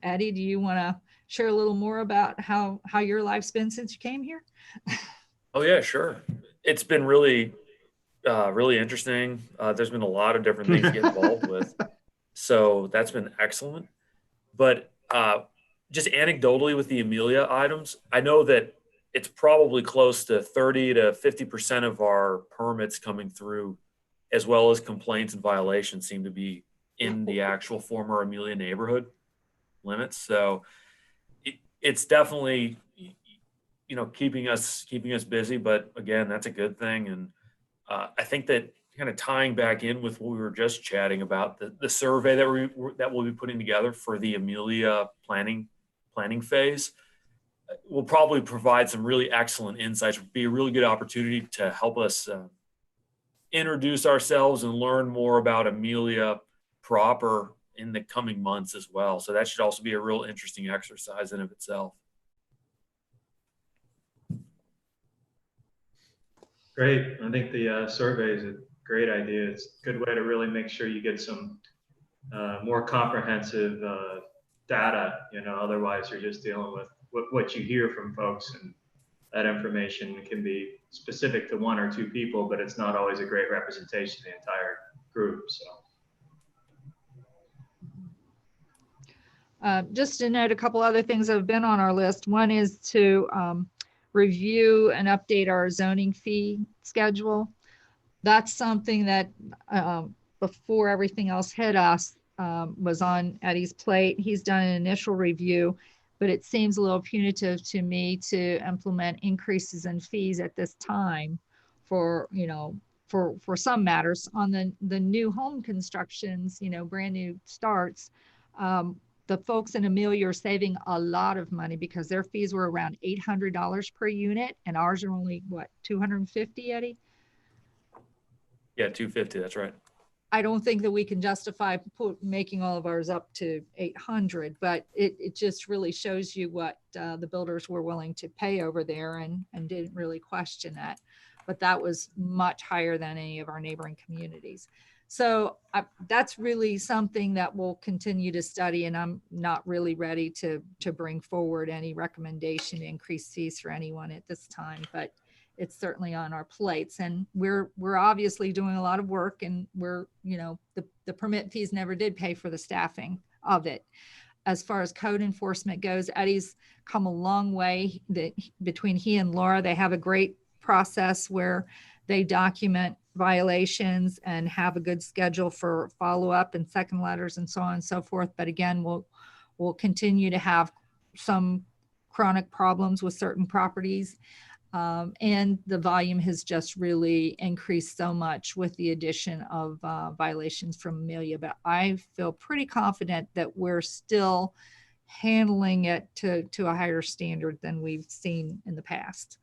Eddie, do you want to share a little more about how your life's been since you came here? Oh yeah, sure. It's been really, really interesting. There's been a lot of different things to get involved with. So that's been excellent. But just anecdotally with the Emilia items, I know that it's probably close to 30 to 50% of our permits coming through, as well as complaints and violations, seem to be in the actual former Emilia neighborhood limits. So it's definitely, keeping us busy. But again, that's a good thing. And I think that kind of tying back in with what we were just chatting about, the survey that we'll be putting together for the Emilia planning phase will probably provide some really excellent insights. Would be a really good opportunity to help us introduce ourselves and learn more about Emilia proper in the coming months as well. So that should also be a real interesting exercise in of itself. Great. I think the survey is a great idea. It's a good way to really make sure you get some more comprehensive data. Otherwise you're just dealing with what you hear from folks, and that information can be specific to one or two people, but it's not always a great representation of the entire group. So Just to note a couple other things that have been on our list. One is to review and update our zoning fee schedule. That's something that before everything else hit us was on Eddie's plate. He's done an initial review, but it seems a little punitive to me to implement increases in fees at this time for some matters. On the new home constructions, brand new starts, the folks in Emilia are saving a lot of money because their fees were around $800 per unit, and ours are only what, $250, Eddie? Yeah, 250. That's right. I don't think that we can justify making all of ours up to 800, but it just really shows you what the builders were willing to pay over there, and didn't really question that. But that was much higher than any of our neighboring communities. So that's really something that we'll continue to study, and I'm not really ready to bring forward any recommendation to increase fees for anyone at this time, but it's certainly on our plates. And we're obviously doing a lot of work, and we're, the permit fees never did pay for the staffing of it. As far as code enforcement goes, Eddie's come a long way. Between he and Laura, they have a great process where they document violations and have a good schedule for follow-up and second letters and so on and so forth. But again, we'll continue to have some chronic problems with certain properties. And the volume has just really increased so much with the addition of violations from Emilia. But I feel pretty confident that we're still handling it to a higher standard than we've seen in the past.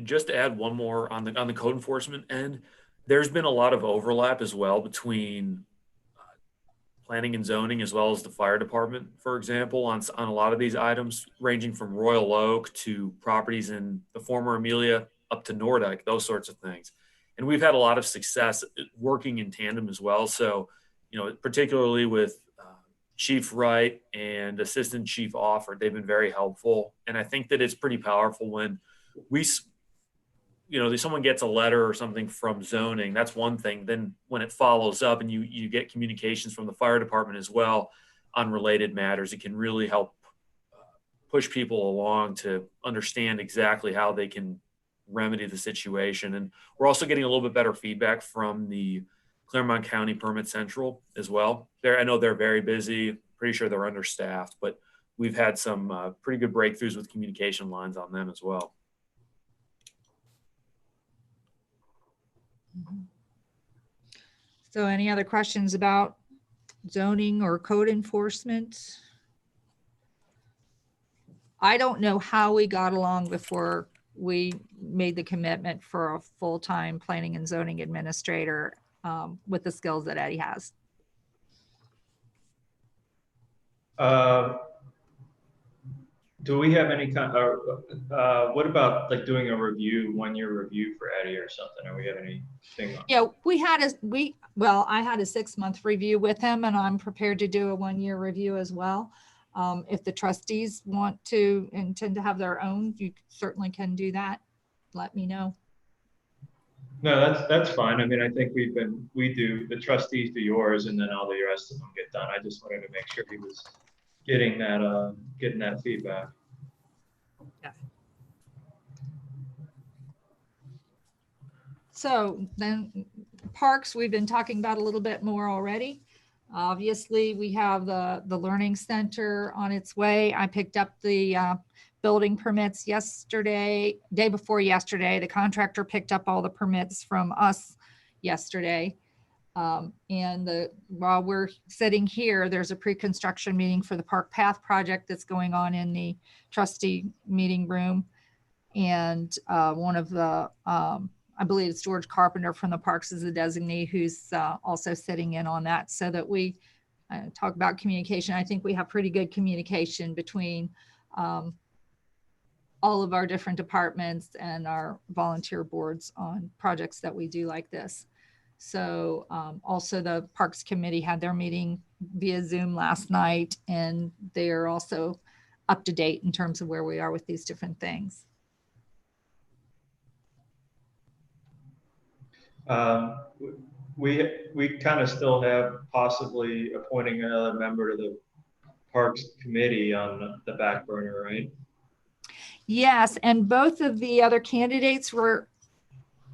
Just to add one more on the code enforcement end, there's been a lot of overlap as well between planning and zoning, as well as the fire department, for example, on a lot of these items, ranging from Royal Oak to properties in the former Emilia up to Nordyke, those sorts of things. And we've had a lot of success working in tandem as well. So, particularly with Chief Wright and Assistant Chief Offord, they've been very helpful. And I think that it's pretty powerful when someone gets a letter or something from zoning, that's one thing. Then when it follows up and you get communications from the fire department as well on related matters, it can really help push people along to understand exactly how they can remedy the situation. And we're also getting a little bit better feedback from the Claremont County Permit Central as well. I know they're very busy, pretty sure they're understaffed, but we've had some pretty good breakthroughs with communication lines on them as well. So any other questions about zoning or code enforcement? I don't know how we got along before we made the commitment for a full-time planning and zoning administrator with the skills that Eddie has. Do we have any kind of, what about like doing a review, 1-year review for Eddie or something? Or we have anything? Yeah, I had a 6-month review with him, and I'm prepared to do a 1-year review as well. If the trustees intend to have their own, you certainly can do that. Let me know. No, that's fine. I mean, I think the trustees do yours, and then all the rest of them get done. I just wanted to make sure he was getting that feedback. Yeah. So then parks, we've been talking about a little bit more already. Obviously, we have the Learning Center on its way. I picked up the building permits yesterday, day before yesterday. The contractor picked up all the permits from us yesterday. While we're sitting here, there's a pre-construction meeting for the Park Path project that's going on in the trustee meeting room. And one of the, I believe it's George Carpenter from the Parks is the designee who's also sitting in on that, so that we talk about communication. I think we have pretty good communication between all of our different departments and our volunteer boards on projects that we do like this. So also the Parks Committee had their meeting via Zoom last night, and they are also up to date in terms of where we are with these different things. We kind of still have possibly appointing another member to the Parks Committee on the back burner, right? Yes, and both of the other candidates were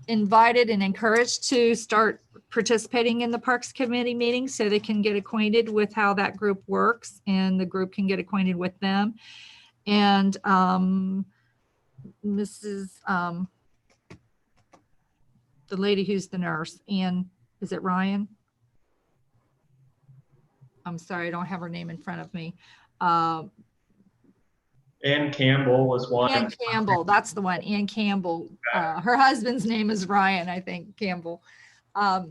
invited and encouraged to start participating in the Parks Committee meeting so they can get acquainted with how that group works, and the group can get acquainted with them. And Mrs. The lady who's the nurse, and is it Ryan? I'm sorry, I don't have her name in front of me. Ann Campbell was one. Ann Campbell, that's the one, Ann Campbell. Her husband's name is Ryan, I think, Campbell.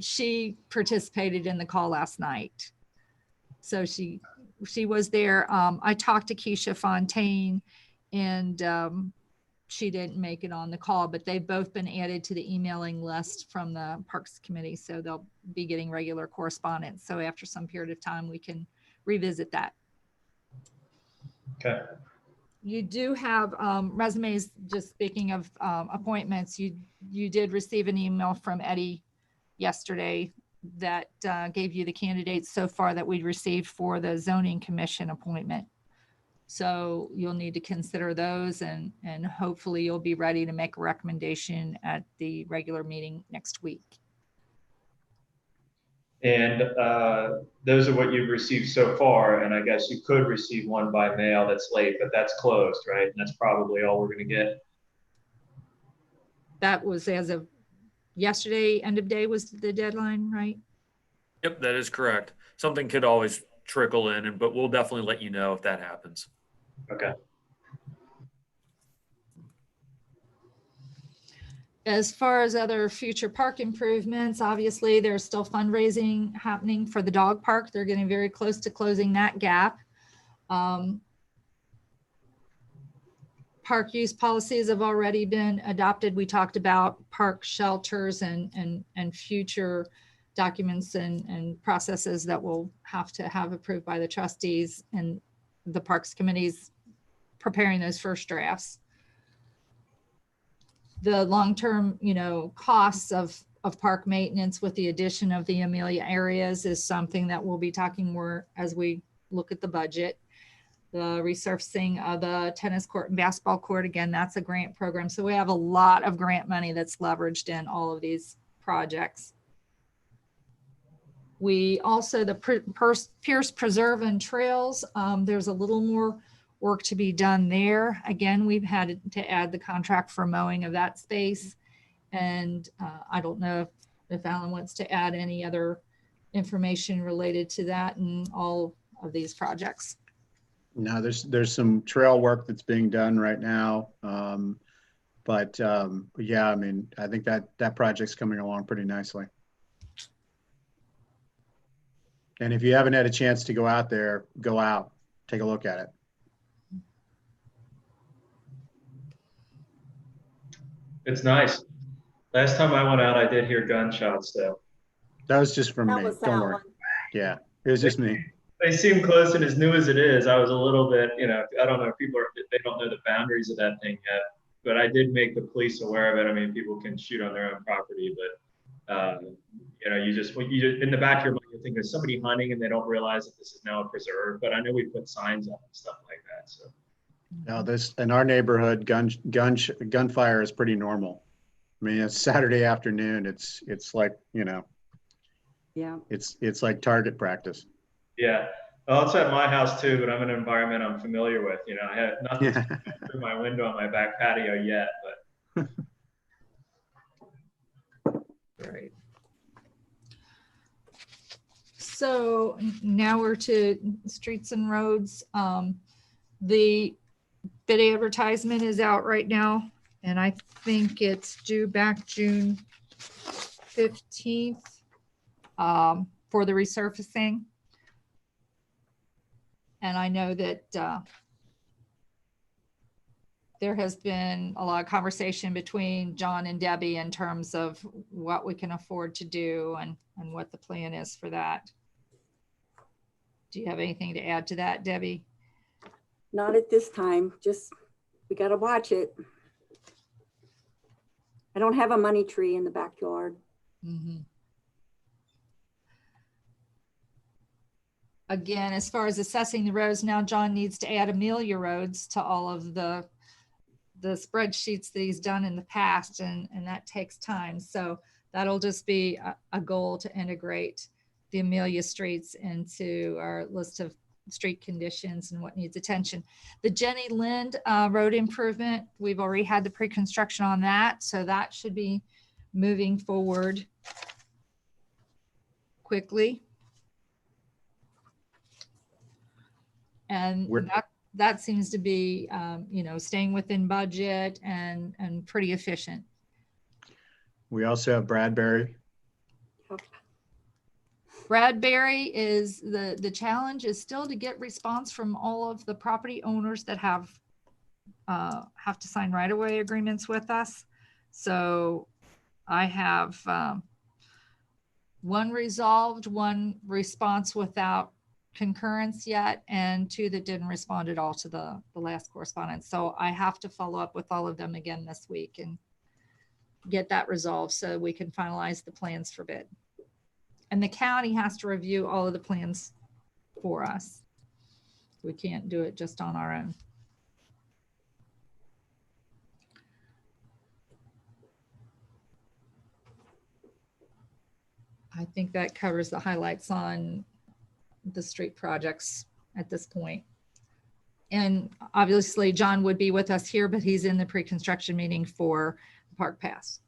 She participated in the call last night. So she was there. I talked to Keisha Fontaine, and she didn't make it on the call, but they've both been added to the emailing list from the Parks Committee. So they'll be getting regular correspondence. So after some period of time, we can revisit that. Okay. You do have resumes. Just speaking of appointments, you did receive an email from Eddie yesterday that gave you the candidates so far that we'd received for the zoning commission appointment. So you'll need to consider those, and hopefully you'll be ready to make a recommendation at the regular meeting next week. And those are what you've received so far. And I guess you could receive one by mail that's late, but that's closed, right? And that's probably all we're going to get. That was as of yesterday, end of day was the deadline, right? Yep, that is correct. Something could always trickle in, but we'll definitely let you know if that happens. Okay. As far as other future park improvements, obviously there's still fundraising happening for the dog park. They're getting very close to closing that gap. Park use policies have already been adopted. We talked about park shelters and future documents and processes that we'll have to have approved by the trustees, and the Parks Committee's preparing those first drafts. The long-term, costs of park maintenance with the addition of the Emilia areas is something that we'll be talking more as we look at the budget. the resurfacing of the tennis court and basketball court. Again, that's a grant program. So we have a lot of grant money that's leveraged in all of these projects. We also, the Pierce Preserve and Trails, there's a little more work to be done there. Again, we've had to add the contract for mowing of that space. And I don't know if Alan wants to add any other information related to that and all of these projects. No, there's some trail work that's being done right now. But yeah, I mean, I think that project's coming along pretty nicely. And if you haven't had a chance to go out there, go out, take a look at it. It's nice. Last time I went out, I did hear gunshots though. That was just from That me. was Don't worry. Alan. Yeah, it was just me. They seem close, and as new as it is, I was a little bit, I don't know if they don't know the boundaries of that thing yet, but I did make the police aware of it. I mean, people can shoot on their own property, but you just in the back of your mind, you think there's somebody hunting and they don't realize that this is now a preserve, but I know we put signs up and stuff like that. So No, this in our neighborhood, gunfire is pretty normal. I mean, it's Saturday afternoon. It's like, Yeah. it's like target practice. yeah. Well, it's at my house too, but I'm in an environment I'm familiar with. I have nothing through my window on my back patio yet, but Right. So now we're to streets and roads. The bid advertisement is out right now, and I think it's due back June 15th for the resurfacing. And I know that there has been a lot of conversation between John and Debbie in terms of what we can afford to do and what the plan is for that. Do you have anything to add to that, Debbie? Not at this time, just, we gotta watch it. I don't have a money tree in the backyard. Mm-hmm. Again, as far as assessing the roads, now John needs to add Emilia roads to all of the spreadsheets that he's done in the past, and that takes time. So that'll just be a goal to integrate the Emilia streets into our list of street conditions and what needs attention. The Jenny Lind road improvement, we've already had the pre-construction on that, so that should be moving forward quickly. And that seems to be, staying within budget and pretty efficient. We also have Bradbury. Bradbury is the challenge is still to get response from all of the property owners that have to sign right-of-way agreements with us. So I have one resolved, one response without concurrence yet, and two that didn't respond at all to the last correspondence. So I have to follow up with all of them again this week and get that resolved so we can finalize the plans for bid. And the county has to review all of the plans for us. We can't do it just on our own. I think that covers the highlights on the street projects at this point. And obviously John would be with us here, but he's in the pre-construction meeting for Park Pass.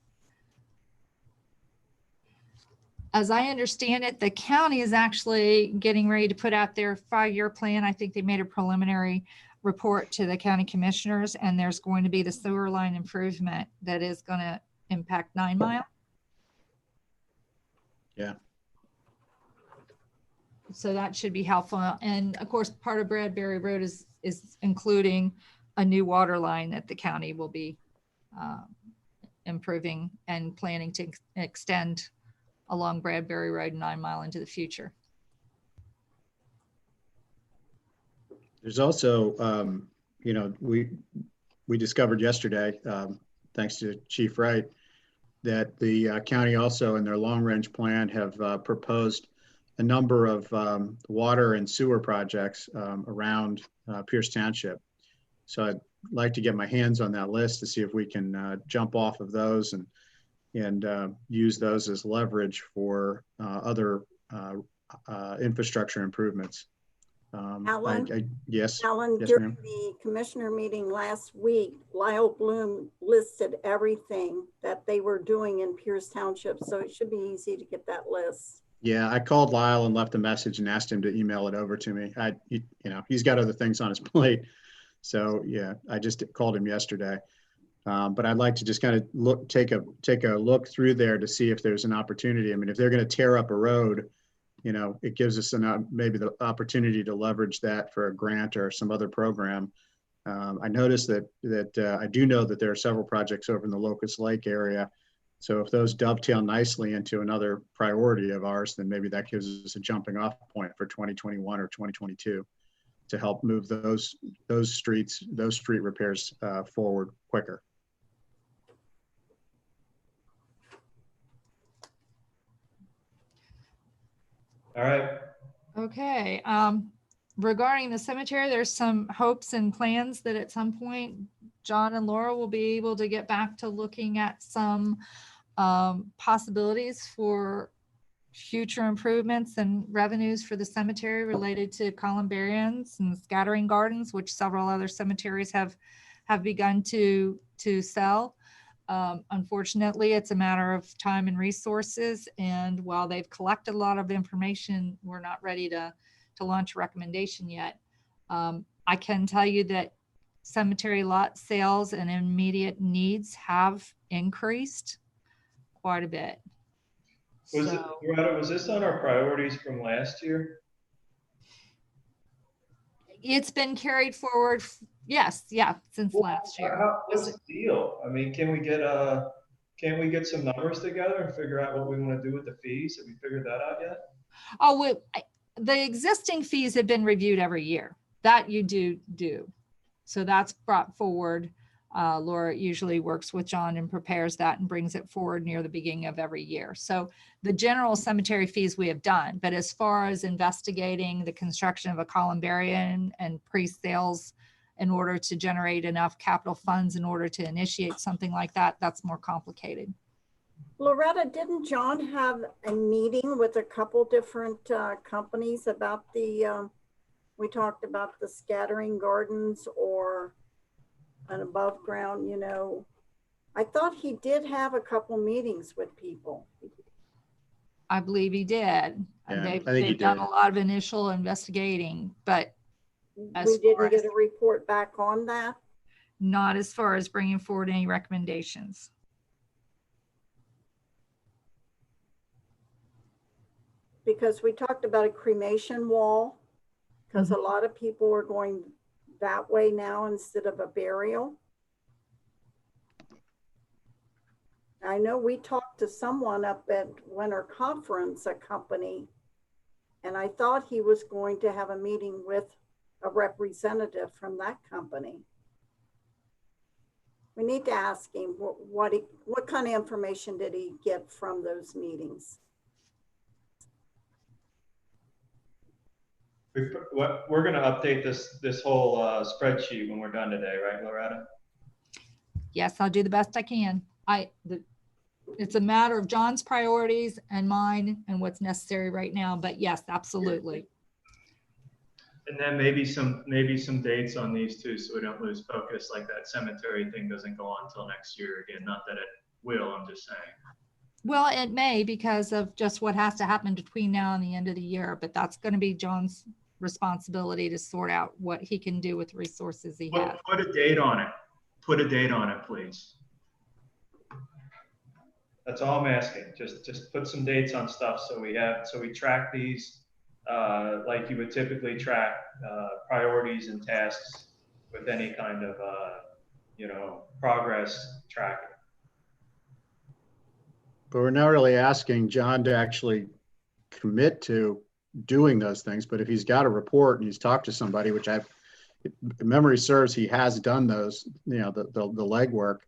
As I understand it, the county is actually getting ready to put out their 5-year plan. I think they made a preliminary report to the county commissioners, and there's going to be the sewer line improvement that is going to impact 9 Mile. Yeah. So that should be helpful. And of course, part of Bradbury Road is including a new water line that the county will be improving and planning to extend along Bradbury Road 9 Mile into the future. There's also, we discovered yesterday, thanks to Chief Wright, that the county also in their long range plan have proposed a number of water and sewer projects around Pierce Township. So I'd like to get my hands on that list to see if we can jump off of those and use those as leverage for other infrastructure improvements. Alan? Yes. Alan, Yes, during ma'am. the commissioner meeting last week, Lyle Bloom listed everything that they were doing in Pierce Township, so it should be easy to get that list. Yeah, I called Lyle and left a message and asked him to email it over to me. He's got other things on his plate. So yeah, I just called him yesterday. But I'd like to just kind of take a look through there to see if there's an opportunity. I mean, if they're going to tear up a road, it gives us maybe the opportunity to leverage that for a grant or some other program. I noticed that I do know that there are several projects over in the Locust Lake area. So if those dovetail nicely into another priority of ours, then maybe that gives us a jumping off point for 2021 or 2022 to help move those street repairs forward quicker. All right. Okay. Regarding the cemetery, there's some hopes and plans that at some point, John and Laura will be able to get back to looking at some possibilities for future improvements and revenues for the cemetery related to columbariums and scattering gardens, which several other cemeteries have begun to sell. Unfortunately, it's a matter of time and resources. And while they've collected a lot of information, we're not ready to launch a recommendation yet. I can tell you that cemetery lot sales and immediate needs have increased quite a bit. Was this on our priorities from last year? It's been carried forward. Yes. Yeah. Since last year. What's the deal? I mean, can we get some numbers together and figure out what we want to do with the fees? Have we figured that out yet? Oh, the existing fees have been reviewed every year. That you do. So that's brought forward. Laura usually works with John and prepares that and brings it forward near the beginning of every year. So the general cemetery fees we have done, but as far as investigating the construction of a columbarium and pre-sales in order to generate enough capital funds in order to initiate something like that, that's more complicated. Loretta, didn't John have a meeting with a couple different companies about we talked about the scattering gardens or an above ground, I thought he did have a couple meetings with people. I believe he did. Yeah, They've done a lot of initial investigating, but we didn't get a report back on that. Not as far as bringing forward any recommendations. Because we talked about a cremation wall, because a lot of people are going that way now instead of a burial. I know we talked to someone up at Winter Conference, a company, and I thought he was going to have a meeting with a representative from that company. We need to ask him what kind of information did he get from those meetings? We're going to update this whole spreadsheet when we're done today, right, Loretta? Yes, I'll do the best I can. It's a matter of John's priorities and mine and what's necessary right now. But yes, absolutely. And then maybe some dates on these two, so we don't lose focus. Like that cemetery thing doesn't go on until next year again. Not that it will. I'm just saying. Well, it may because of just what has to happen between now and the end of the year. But that's going to be John's responsibility to sort out what he can do with the resources he has. Put a date on it. Put a date on it, please. That's all I'm asking. Just put some dates on stuff so we track these like you would typically track priorities and tasks with any kind of progress tracking. But we're not really asking John to actually commit to doing those things. But if he's got a report and he's talked to somebody, which if memory serves, he has done those, the legwork,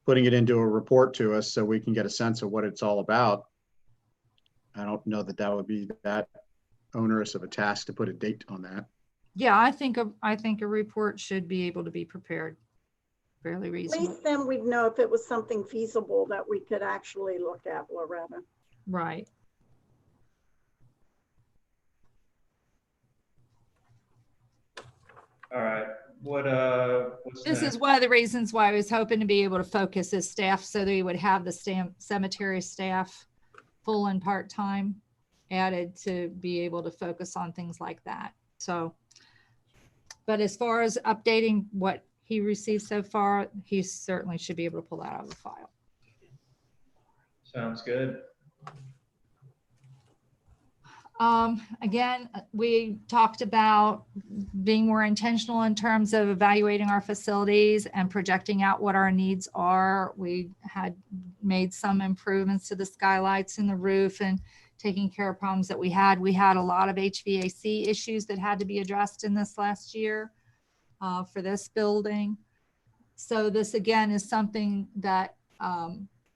putting it into a report to us so we can get a sense of what it's all about. I don't know that that would be that onerous of a task to put a date on that. Yeah, I think a report should be able to be prepared fairly At reasonable. least then we'd know if it was something feasible that we could actually look at, Loretta. Right. All right, what's This next? is one of the reasons why I was hoping to be able to focus his staff so that he would have the cemetery staff full and part-time added to be able to focus on things like that. So, but as far as updating what he received so far, he certainly should be able to pull that out of the file. Sounds good. Again, we talked about being more intentional in terms of evaluating our facilities and projecting out what our needs are. We had made some improvements to the skylights and the roof and taking care of problems that we had. We had a lot of HVAC issues that had to be addressed in this last year for this building. So this again is something that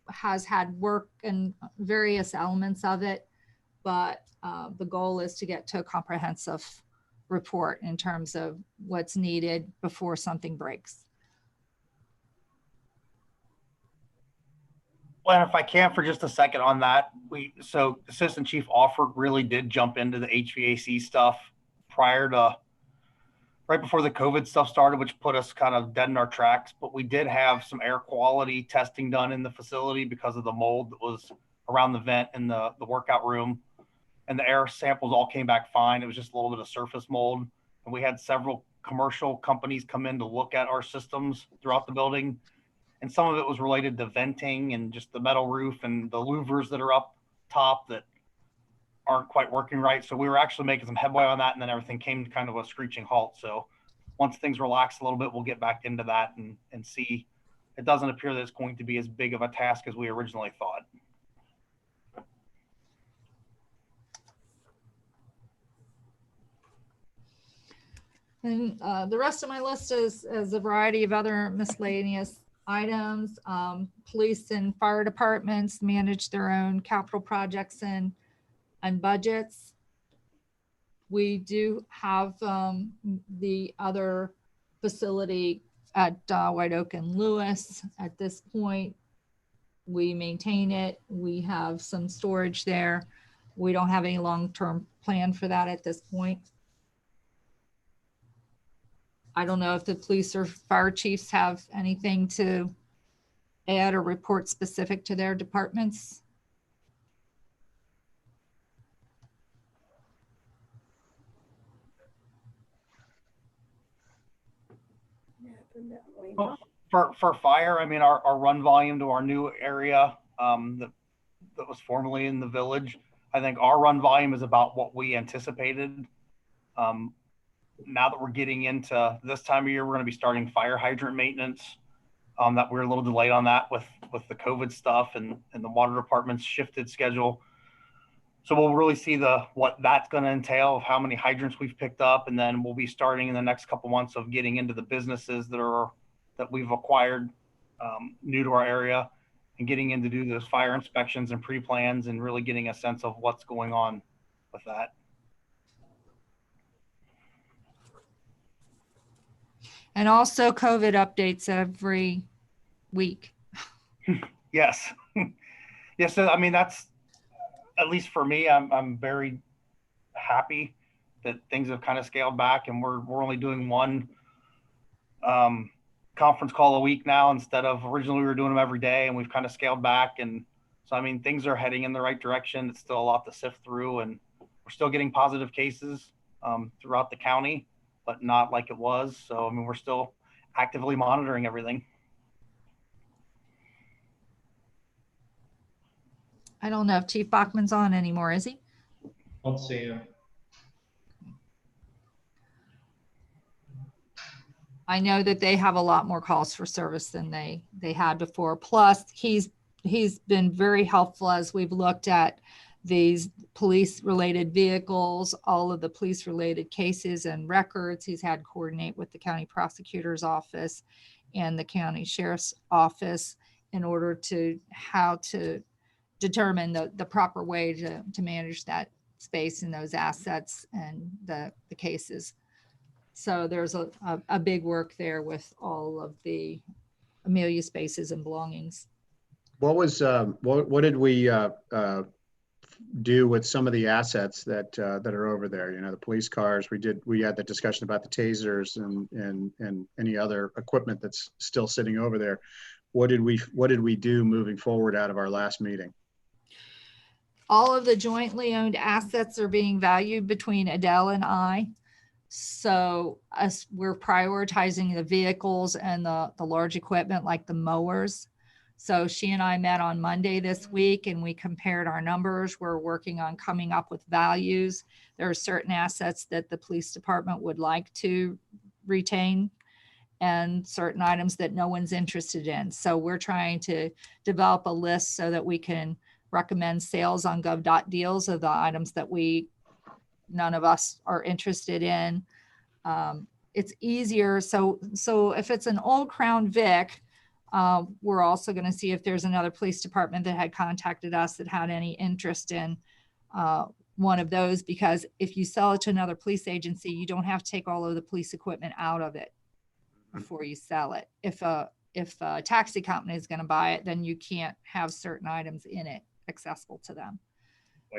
has had work in various elements of it, but the goal is to get to a comprehensive report in terms of what's needed before something breaks. Well, and if I can for just a second on that, so Assistant Chief Alford really did jump into the HVAC stuff right before the COVID stuff started, which put us kind of dead in our tracks. But we did have some air quality testing done in the facility because of the mold that was around the vent in the workout room. And the air samples all came back fine. It was just a little bit of surface mold. And we had several commercial companies come in to look at our systems throughout the building. And some of it was related to venting and just the metal roof and the louvers that are up top that aren't quite working right. So we were actually making some headway on that, and then everything came to kind of a screeching halt. So once things relax a little bit, we'll get back into that and see. It doesn't appear that it's going to be as big of a task as we originally thought. And the rest of my list is a variety of other miscellaneous items. Police and fire departments manage their own capital projects and budgets. We do have the other facility at White Oak and Lewis. At this point, we maintain it. We have some storage there. We don't have any long-term plan for that at this point. I don't know if the police or fire chiefs have anything to add or report specific to their departments. Well, for fire, I mean, our run volume to our new area that was formerly in the village, I think our run volume is about what we anticipated. Now that we're getting into this time of year, we're going to be starting fire hydrant maintenance. That we're a little delayed on that with the COVID stuff and the water department's shifted schedule. So we'll really see what that's going to entail of how many hydrants we've picked up, and then we'll be starting in the next couple months of getting into the businesses that we've acquired new to our area and getting in to do those fire inspections and pre-plans and really getting a sense of what's going on with that. And also COVID updates every week. Yes. Yes. So, I mean, that's, at least for me, I'm very happy that things have kind of scaled back and we're only doing one conference call a week now instead of originally we were doing them every day, and we've kind of scaled back. And so, I mean, things are heading in the right direction. It's still a lot to sift through, and we're still getting positive cases throughout the county, but not like it was. So, I mean, we're still actively monitoring everything. I don't know if Chief Bachman's on anymore, is he? Don't see him. I know that they have a lot more calls for service than they had before. Plus, he's been very helpful as we've looked at these police-related vehicles, all of the police-related cases and records. He's had to coordinate with the county prosecutor's office and the county sheriff's office in order to how to determine the proper way to manage that space and those assets and the cases. So there's a big work there with all of the Emilia spaces and belongings. What was, what did we do with some of the assets that are over there? You know, the police cars, we had the discussion about the tasers and any other equipment that's still sitting over there. What did we do moving forward out of our last meeting? All of the jointly owned assets are being valued between Adele and I. So we're prioritizing the vehicles and the large equipment like the mowers. So she and I met on Monday this week and we compared our numbers. We're working on coming up with values. There are certain assets that the police department would like to retain and certain items that no one's interested in. So we're trying to develop a list so that we can recommend sales on gov.deals of the items that none of us are interested in. It's easier. So if it's an old Crown Vic, we're also going to see if there's another police department that had contacted us that had any interest in one of those, because if you sell it to another police agency, you don't have to take all of the police equipment out of it before you sell it. If a taxi company is going to buy it, then you can't have certain items in it accessible to them.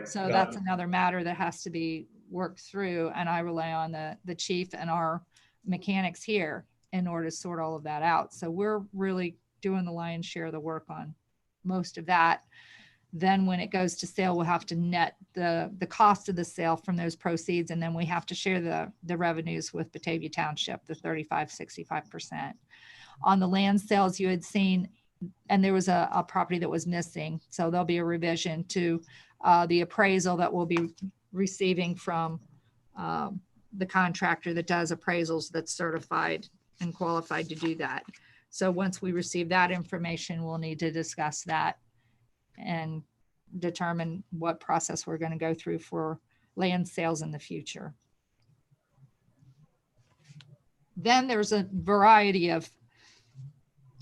So that's another matter that has to be worked through, and I rely on the chief and our mechanics here in order to sort all of that out. So we're really doing the lion's share of the work on most of that. Then when it goes to sale, we'll have to net the cost of the sale from those proceeds, and then we have to share the revenues with Batavia Township, the 35-65%. On the land sales, you had seen, and there was a property that was missing, so there'll be a revision to the appraisal that we'll be receiving from the contractor that does appraisals that's certified and qualified to do that. So once we receive that information, we'll need to discuss that and determine what process we're going to go through for land sales in the future. Then there's a variety of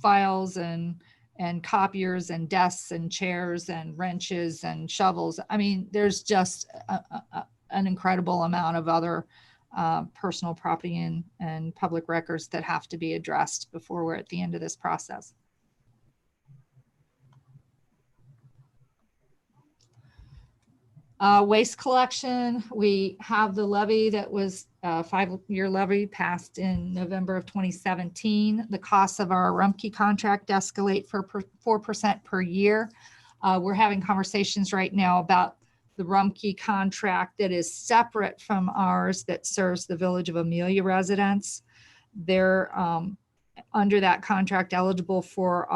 files and copiers and desks and chairs and wrenches and shovels. I mean, there's just an incredible amount of other personal property and public records that have to be addressed before we're at the end of this process. Waste collection, we have the levy that was a 5-year levy passed in November of 2017. The costs of our Rumpke contract escalate for 4% per year. We're having conversations right now about the Rumpke contract that is separate from ours that serves the Village of Emilia residents. They're under that contract eligible for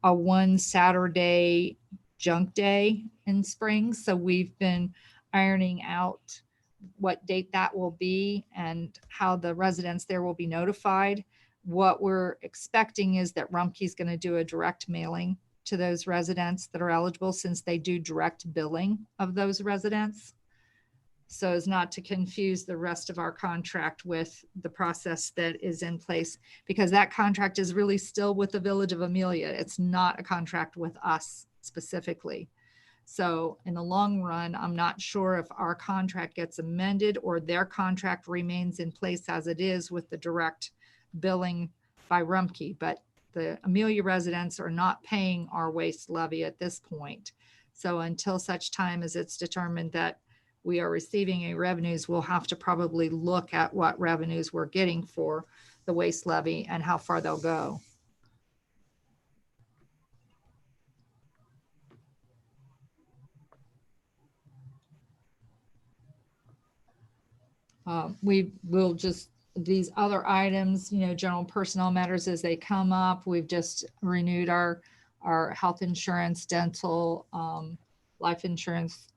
a one Saturday junk day in spring. So we've been ironing out what date that will be and how the residents there will be notified. What we're expecting is that Rumpke is going to do a direct mailing to those residents that are eligible, since they do direct billing of those residents, so as not to confuse the rest of our contract with the process that is in place, because that contract is really still with the Village of Emilia. It's not a contract with us specifically. So in the long run, I'm not sure if our contract gets amended or their contract remains in place as it is with the direct billing by Rumpke, but the Emilia residents are not paying our waste levy at this point. So until such time as it's determined that we are receiving any revenues, we'll have to probably look at what revenues we're getting for the waste levy and how far they'll go. We will just, these other items, you know, general personnel matters as they come up. We've just renewed our health insurance, dental, life insurance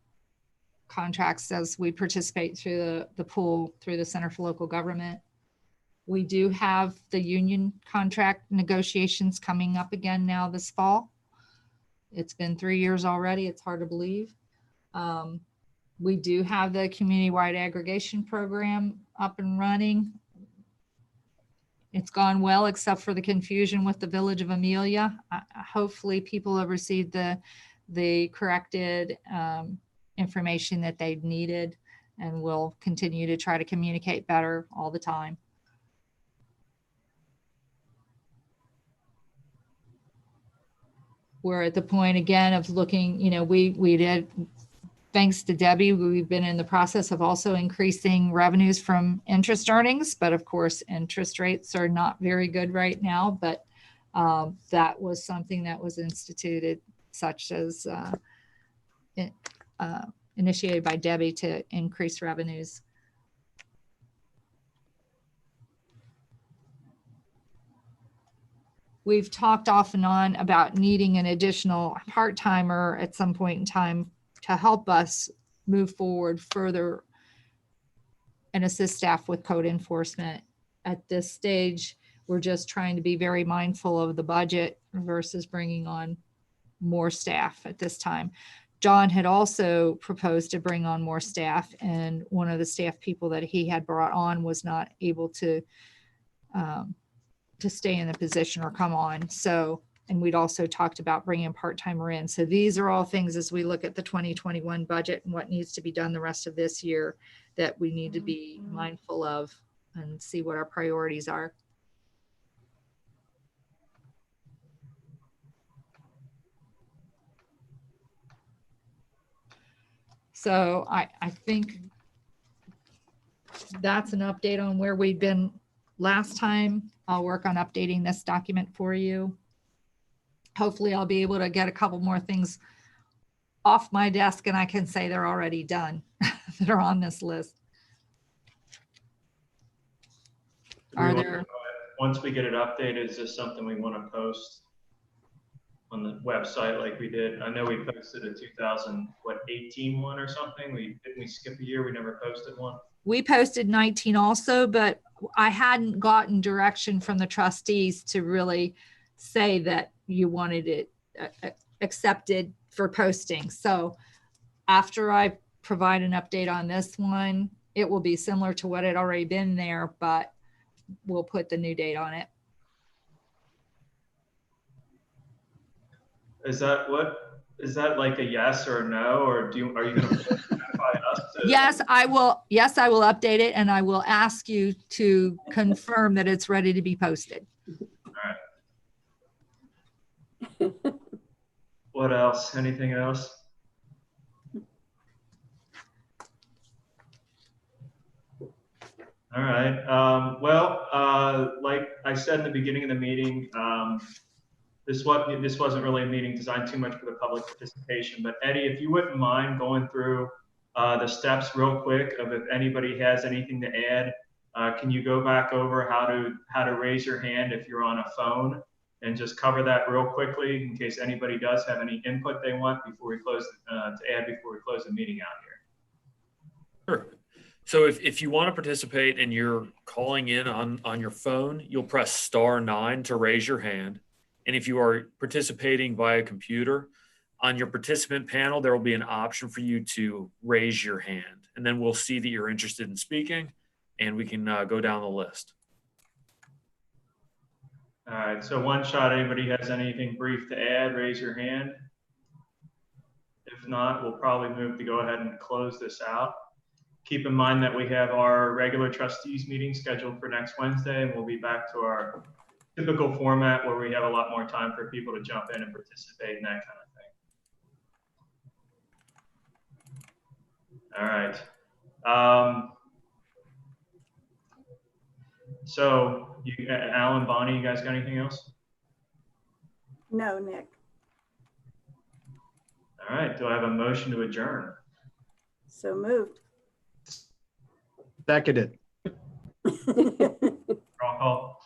contracts as we participate through the pool through the Center for Local Government. We do have the union contract negotiations coming up again now this fall. It's been 3 years already. It's hard to believe. We do have the community-wide aggregation program up and running. It's gone well, except for the confusion with the Village of Emilia. Hopefully people have received the the corrected information that they needed, and we'll continue to try to communicate better all the time. We're at the point again of looking, you know, we did, thanks to Debbie, we've been in the process of also increasing revenues from interest earnings, but of course, interest rates are not very good right now, but that was something that was instituted, such as initiated by Debbie to increase revenues. We've talked off and on about needing an additional part-timer at some point in time to help us move forward further and assist staff with code enforcement. At this stage, we're just trying to be very mindful of the budget versus bringing on more staff at this time. John had also proposed to bring on more staff, and one of the staff people that he had brought on was not able to stay in the position or come on. So, and we'd also talked about bringing a part-timer in. So these are all things as we look at the 2021 budget and what needs to be done the rest of this year that we need to be mindful of and see what our priorities are. So I think that's an update on where we've been last time. I'll work on updating this document for you. Hopefully I'll be able to get a couple more things off my desk and I can say they're already done that are on this list. Are there? Once we get it updated, is this something we want to post on the website like we did? I know we posted a 2018 one or something. Didn't we skip a year? We never posted one. We posted 19 also, but I hadn't gotten direction from the trustees to really say that you wanted it accepted for posting. So after I provide an update on this one, it will be similar to what had already been there, but we'll put the new date on it. Is that like a yes or a no, or are you going to notify us? Yes, I will. Yes, I will update it, and I will ask you to confirm that it's ready to be posted. All right. What else? Anything else? All right. Like I said in the beginning of the meeting, this wasn't really a meeting designed too much for the public participation, but Eddie, if you wouldn't mind going through the steps real quick of if anybody has anything to add, can you go back over how to raise your hand if you're on a phone, and just cover that real quickly in case anybody does have any input they want before we close before we close the meeting out here. Sure. So if you want to participate and you're calling in on your phone, you'll press *9 to raise your hand. And if you are participating via computer, on your participant panel, there will be an option for you to raise your hand. And then we'll see that you're interested in speaking, and we can go down the list. All right, so one shot, anybody has anything brief to add, raise your hand. If not, we'll probably move to go ahead and close this out. Keep in mind that we have our regular trustees meeting scheduled for next Wednesday, and we'll be back to our typical format where we have a lot more time for people to jump in and participate and that kind of thing. All right. So, Alan, Bonnie, you guys got anything else? No, Nick. All right. Do I have a motion to adjourn? So moved. Seconded. Roll call.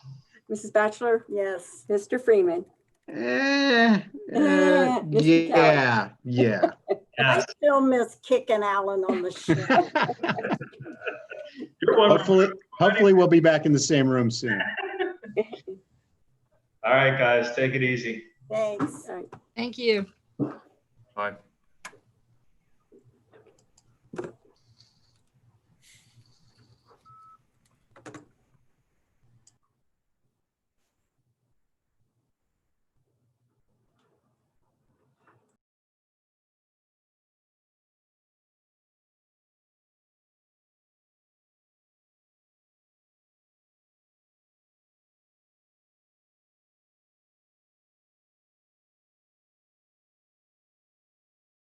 Mrs. Batchelor? Yes. Mr. Freeman? Yeah. I Yes. still miss kicking Alan on the shin. You're welcome. Hopefully we'll be back in the same room soon. All right, guys, take it easy. Thanks. All right. Thank you. Bye.